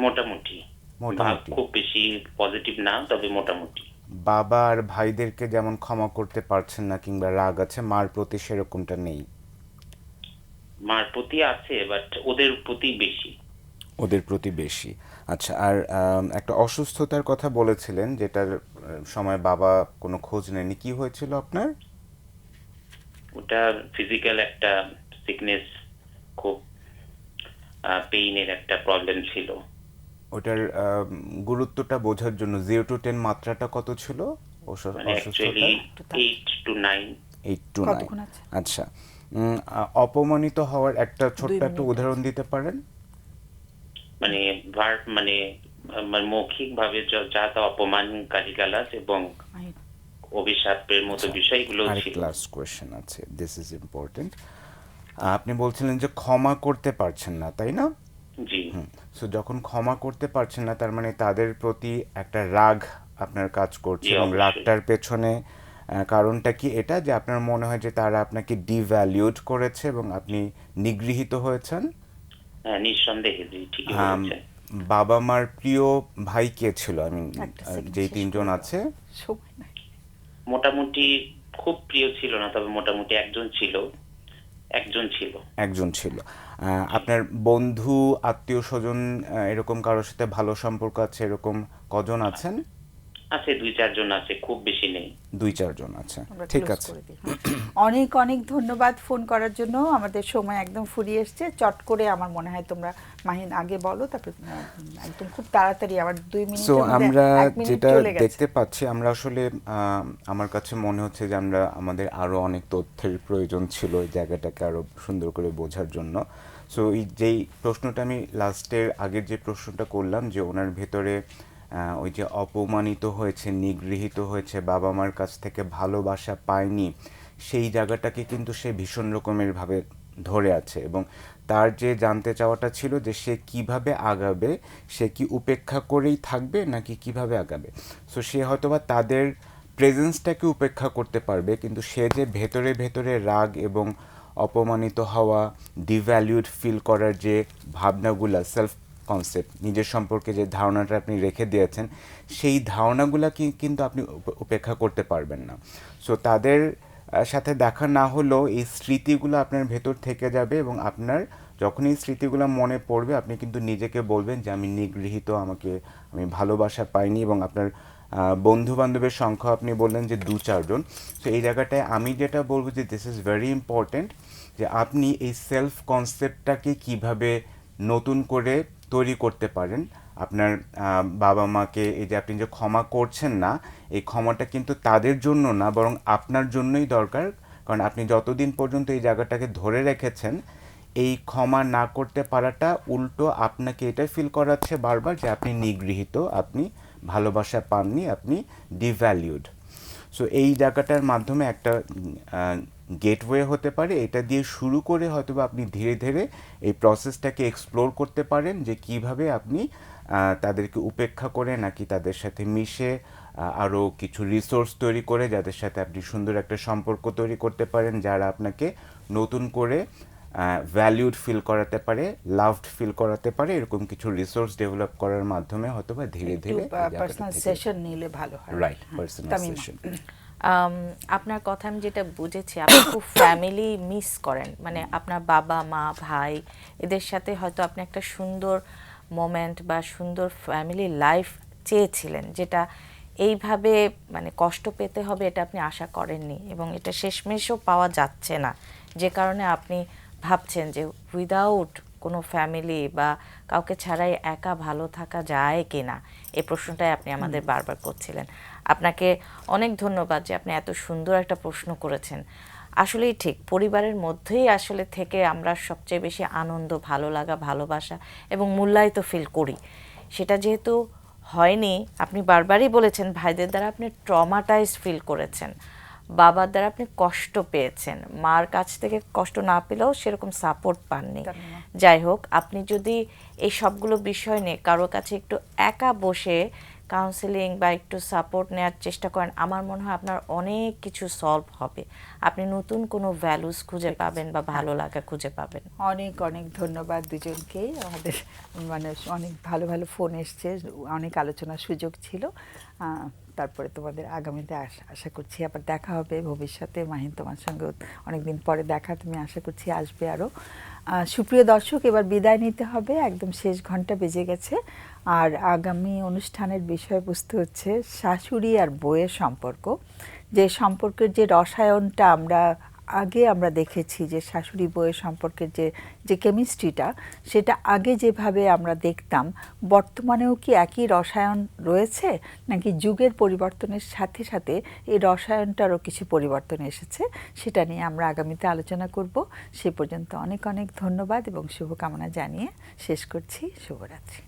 মোটামুটি। ভাব মোটামুটি। খুব বেশি পজিটিভ না, তবে মোটামুটি। বাবা আর ভাইদেরকে যেমন ক্ষমা করতে পারছেন না কিংবা রাগ আছে, মার প্রতি সেরকমটা নেই? মার প্রতি আছে, বাট ওদের প্রতি বেশি। ওদের প্রতি বেশি। আচ্ছা, আর একটা অসুস্থতার কথা বলেছিলেন, যেটার সময় বাবা কোনো খোঁজ নেয়নি, কি হয়েছিল আপনার? ওটা ফিজিক্যাল একটা সিকনেস, খুব পেইনের একটা প্রবলেম ছিল। ওটার গুরুত্বটা বোঝার জন্য 0 to 10 মাত্রাটা কত ছিল মানে অ্যাকচুয়ালি অসুস্থতার? 8 to 9। 8 to 9। কতক্ষণ আছে? আচ্ছা, অপমানিত হওয়ার একটা ছোট্ট 2 একটা মিনিট উদাহরণ দিতে পারেন? মানে ভার্ব মানে মৌখিক ভাবে যা তা অপমান, গালিগালাজ এবং অভিশাপের মতো বিষয়গুলো ছিল। আরেকটা লাস্ট কোয়েশ্চেন আছে, দিস ইজ ইম্পর্টেন্ট। আপনি বলছিলেন যে ক্ষমা করতে পারছেন না, তাই না? জি সো যখন ক্ষমা করতে পারছেন না, তার মানে তাদের প্রতি একটা রাগ আপনার কাজ করছে, জি, এবং অবশ্যই। রাগটার পেছনে কারণটা কি এটা যে আপনার মনে হয় যে তারা আপনাকে ডিভ্যালিউড করেছে এবং আপনি নিগৃহীত হয়েছেন? হ্যাঁ, নিঃসন্দেহে জি, ঠিকই আম, বলেছেন। বাবা মার প্রিয় ভাই কে ছিল? একটা second যেই শেষ তিনজন করে দাও। আছে সময় নাই। মোটামুটি খুব প্রিয় ছিল না, তবে মোটামুটি একজন ছিল। একজন ছিল। আপনার বন্ধু, আত্মীয় স্বজন এরকম কারোর সাথে ভালো সম্পর্ক আছে এরকম কজন আছেন? আছে, 2-4 জন আছে, খুব বেশি নেই। 2-4 জন আছে, আমরা ঠিক close আছে। করে দিই, হ্যাঁ। অনেক অনেক ধন্যবাদ ফোন করার জন্য। আমাদের সময় একদম ফুরিয়ে এসছে। চট করে আমার মনে হয় তোমরা মাহিন আগে বলো, তারপর একদম খুব তাড়াতাড়ি আমার 2 সো মিনিটের মধ্যে আমরা 1 মিনিট যেটা চলে গেছে। দেখতে পাচ্ছি, আমরা আসলে আমার কাছে মনে হচ্ছে যে আমাদের আরো অনেক তথ্যের প্রয়োজন ছিল এই জায়গাটাকে আরো সুন্দর করে বোঝার জন্য। সো যেই প্রশ্নটা আমি লাস্টের আগের যে প্রশ্নটা করলাম যে ওনার ভেতরে ওই যে অপমানিত হয়েছে, নিগৃহীত হয়েছে, বাবা মার কাছ থেকে ভালোবাসা পায়নি, সেই জায়গাটাকে কিন্তু সে ভীষণ রকমের ভাবে ধরে আছে এবং তার যে জানতে চাওয়াটা ছিল যে সে কিভাবে আগাবে, সে কি উপেক্ষা করেই থাকবে নাকি কিভাবে আগাবে। সো সে হয়তোবা তাদের প্রেজেন্সটাকে উপেক্ষা করতে পারবে, কিন্তু সে যে ভেতরে ভেতরে রাগ এবং অপমানিত হওয়া, ডিভ্যালিউড ফিল করার যে ভাবনাগুলা, সেলফ কনসেপ্ট, নিজের সম্পর্কে যে ধারণাটা আপনি রেখে দিয়েছেন, সেই ধারণাগুলা কিন্তু আপনি উপেক্ষা করতে পারবেন না। সো তাদের সাথে দেখা না হলেও এই স্মৃতিগুলো আপনার ভেতর থেকে যাবে এবং আপনার যখন এই স্মৃতিগুলো মনে পড়বে আপনি কিন্তু নিজেকে বলবেন যে আমি নিগৃহীত, আমি ভালোবাসা পাইনি। এবং আপনার বন্ধু বান্ধবের সংখ্যা আপনি বললেন যে 2-4 জন। তো এই জায়গাটায় আমি যেটা বলবো যে দিস ইজ ভেরি ইম্পর্টেন্ট যে আপনি এই সেলফ কনসেপ্টটাকে কিভাবে নতুন করে তৈরি করতে পারেন। আপনার বাবা মাকে এই যে আপনি যে ক্ষমা করছেন না, এই ক্ষমাটা কিন্তু তাদের জন্য না, বরং আপনার জন্যই দরকার। কারণ আপনি যতদিন পর্যন্ত এই জায়গাটাকে ধরে রেখেছেন, এই ক্ষমা না করতে পারাটা উল্টো আপনাকে এটা ফিল করাচ্ছে বারবার যে আপনি নিগৃহীত, আপনি ভালোবাসা পাননি, আপনি ডিভ্যালিউড। সো এই জায়গাটার মাধ্যমে একটা গেটওয়ে হতে পারে, এটা দিয়ে শুরু করে হয়তো আপনি ধীরে ধীরে এই প্রসেসটাকে এক্সপ্লোর করতে পারেন যে কিভাবে আপনি তাদেরকে উপেক্ষা করে নাকি তাদের সাথে মিশে আরও কিছু রিসোর্স তৈরি করে যাদের সাথে আপনি সুন্দর একটা সম্পর্ক তৈরি করতে পারেন, যারা আপনাকে নতুন করে ভ্যালিউড ফিল করাতে পারে, লাভড ফিল করাতে পারে। এরকম কিছু রিসোর্স ডেভেলপ করার মাধ্যমে হয়তো বা ধীরে ধীরে পার্সোনাল সেশন নিলে ভালো হয়। Right, personal Tamima. সেশন। আপনার কথা আমি যেটা বুঝেছি, আপনি খুব ফ্যামিলি মিস করেন, মানে আপনার বাবা মা ভাই এদের সাথে হয়তো আপনি একটা সুন্দর মোমেন্ট বা সুন্দর ফ্যামিলি লাইফ চেয়েছিলেন, যেটা এইভাবে মানে কষ্ট পেতে হবে এটা আপনি আশা করেননি এবং এটা শেষমেশও পাওয়া যাচ্ছে না, যে কারণে আপনি ভাবছেন যে উইদাউট কোনো ফ্যামিলি বা কাউকে ছাড়াই একা ভালো থাকা যায় কি না, এই প্রশ্নটাই আপনি আমাদের বারবার করছিলেন। আপনাকে অনেক ধন্যবাদ যে আপনি এত সুন্দর একটা প্রশ্ন করেছেন। আসলেই ঠিক, পরিবারের মধ্যেই আসলে থেকে আমরা সবচেয়ে বেশি আনন্দ, ভালো লাগা, ভালোবাসা এবং মূল্যায়িত ফিল করি। সেটা যেহেতু হয়নি, আপনি বারবারই বলেছেন ভাইদের দ্বারা আপনি ট্রমাটাইজড ফিল করেছেন, বাবার দ্বারা আপনি কষ্ট পেয়েছেন, মার কাছ থেকে কষ্ট না পেলেও সেরকম সাপোর্ট পাননি। যাই হোক, আপনি যদি এই সবগুলো বিষয় নিয়ে কারোর কাছে একটু একা বসে কাউন্সেলিং বা একটু সাপোর্ট নেওয়ার চেষ্টা করেন, আমার মনে হয় আপনার অনেক কিছু সলভ হবে, আপনি নতুন কোনো ভ্যালুস খুঁজে পাবেন বা ভালো লাগা খুঁজে পাবেন। অনেক অনেক ধন্যবাদ দুজনকেই। আমাদের মানে অনেক ভালো ভালো ফোন এসছে, অনেক আলোচনার সুযোগ ছিল। তারপরে তোমাদের আগামীতে আশা করছি আবার দেখা হবে ভবিষ্যতে। মাহিন, তোমার সঙ্গে অনেকদিন পরে দেখা, তুমি আশা করছি আসবে আরও। সুপ্রিয় দর্শক, এবার বিদায় নিতে হবে, একদম শেষ ঘন্টা বেজে গেছে। আর আগামী অনুষ্ঠানের বিষয়বস্তু হচ্ছে শাশুড়ি আর বউয়ের সম্পর্ক। যে সম্পর্কের যে রসায়নটা আমরা দেখেছি, যে শাশুড়ি বউয়ের সম্পর্কের যে কেমিস্ট্রিটা, সেটা আগে যেভাবে আমরা দেখতাম, বর্তমানেও কি একই রসায়ন রয়েছে, নাকি যুগের পরিবর্তনের সাথে সাথে এই রসায়নটারও কিছু পরিবর্তন এসেছে, সেটা নিয়ে আমরা আগামীতে আলোচনা করব। সে পর্যন্ত অনেক অনেক ধন্যবাদ এবং শুভকামনা জানিয়ে শেষ করছি। শুভরাত্রি।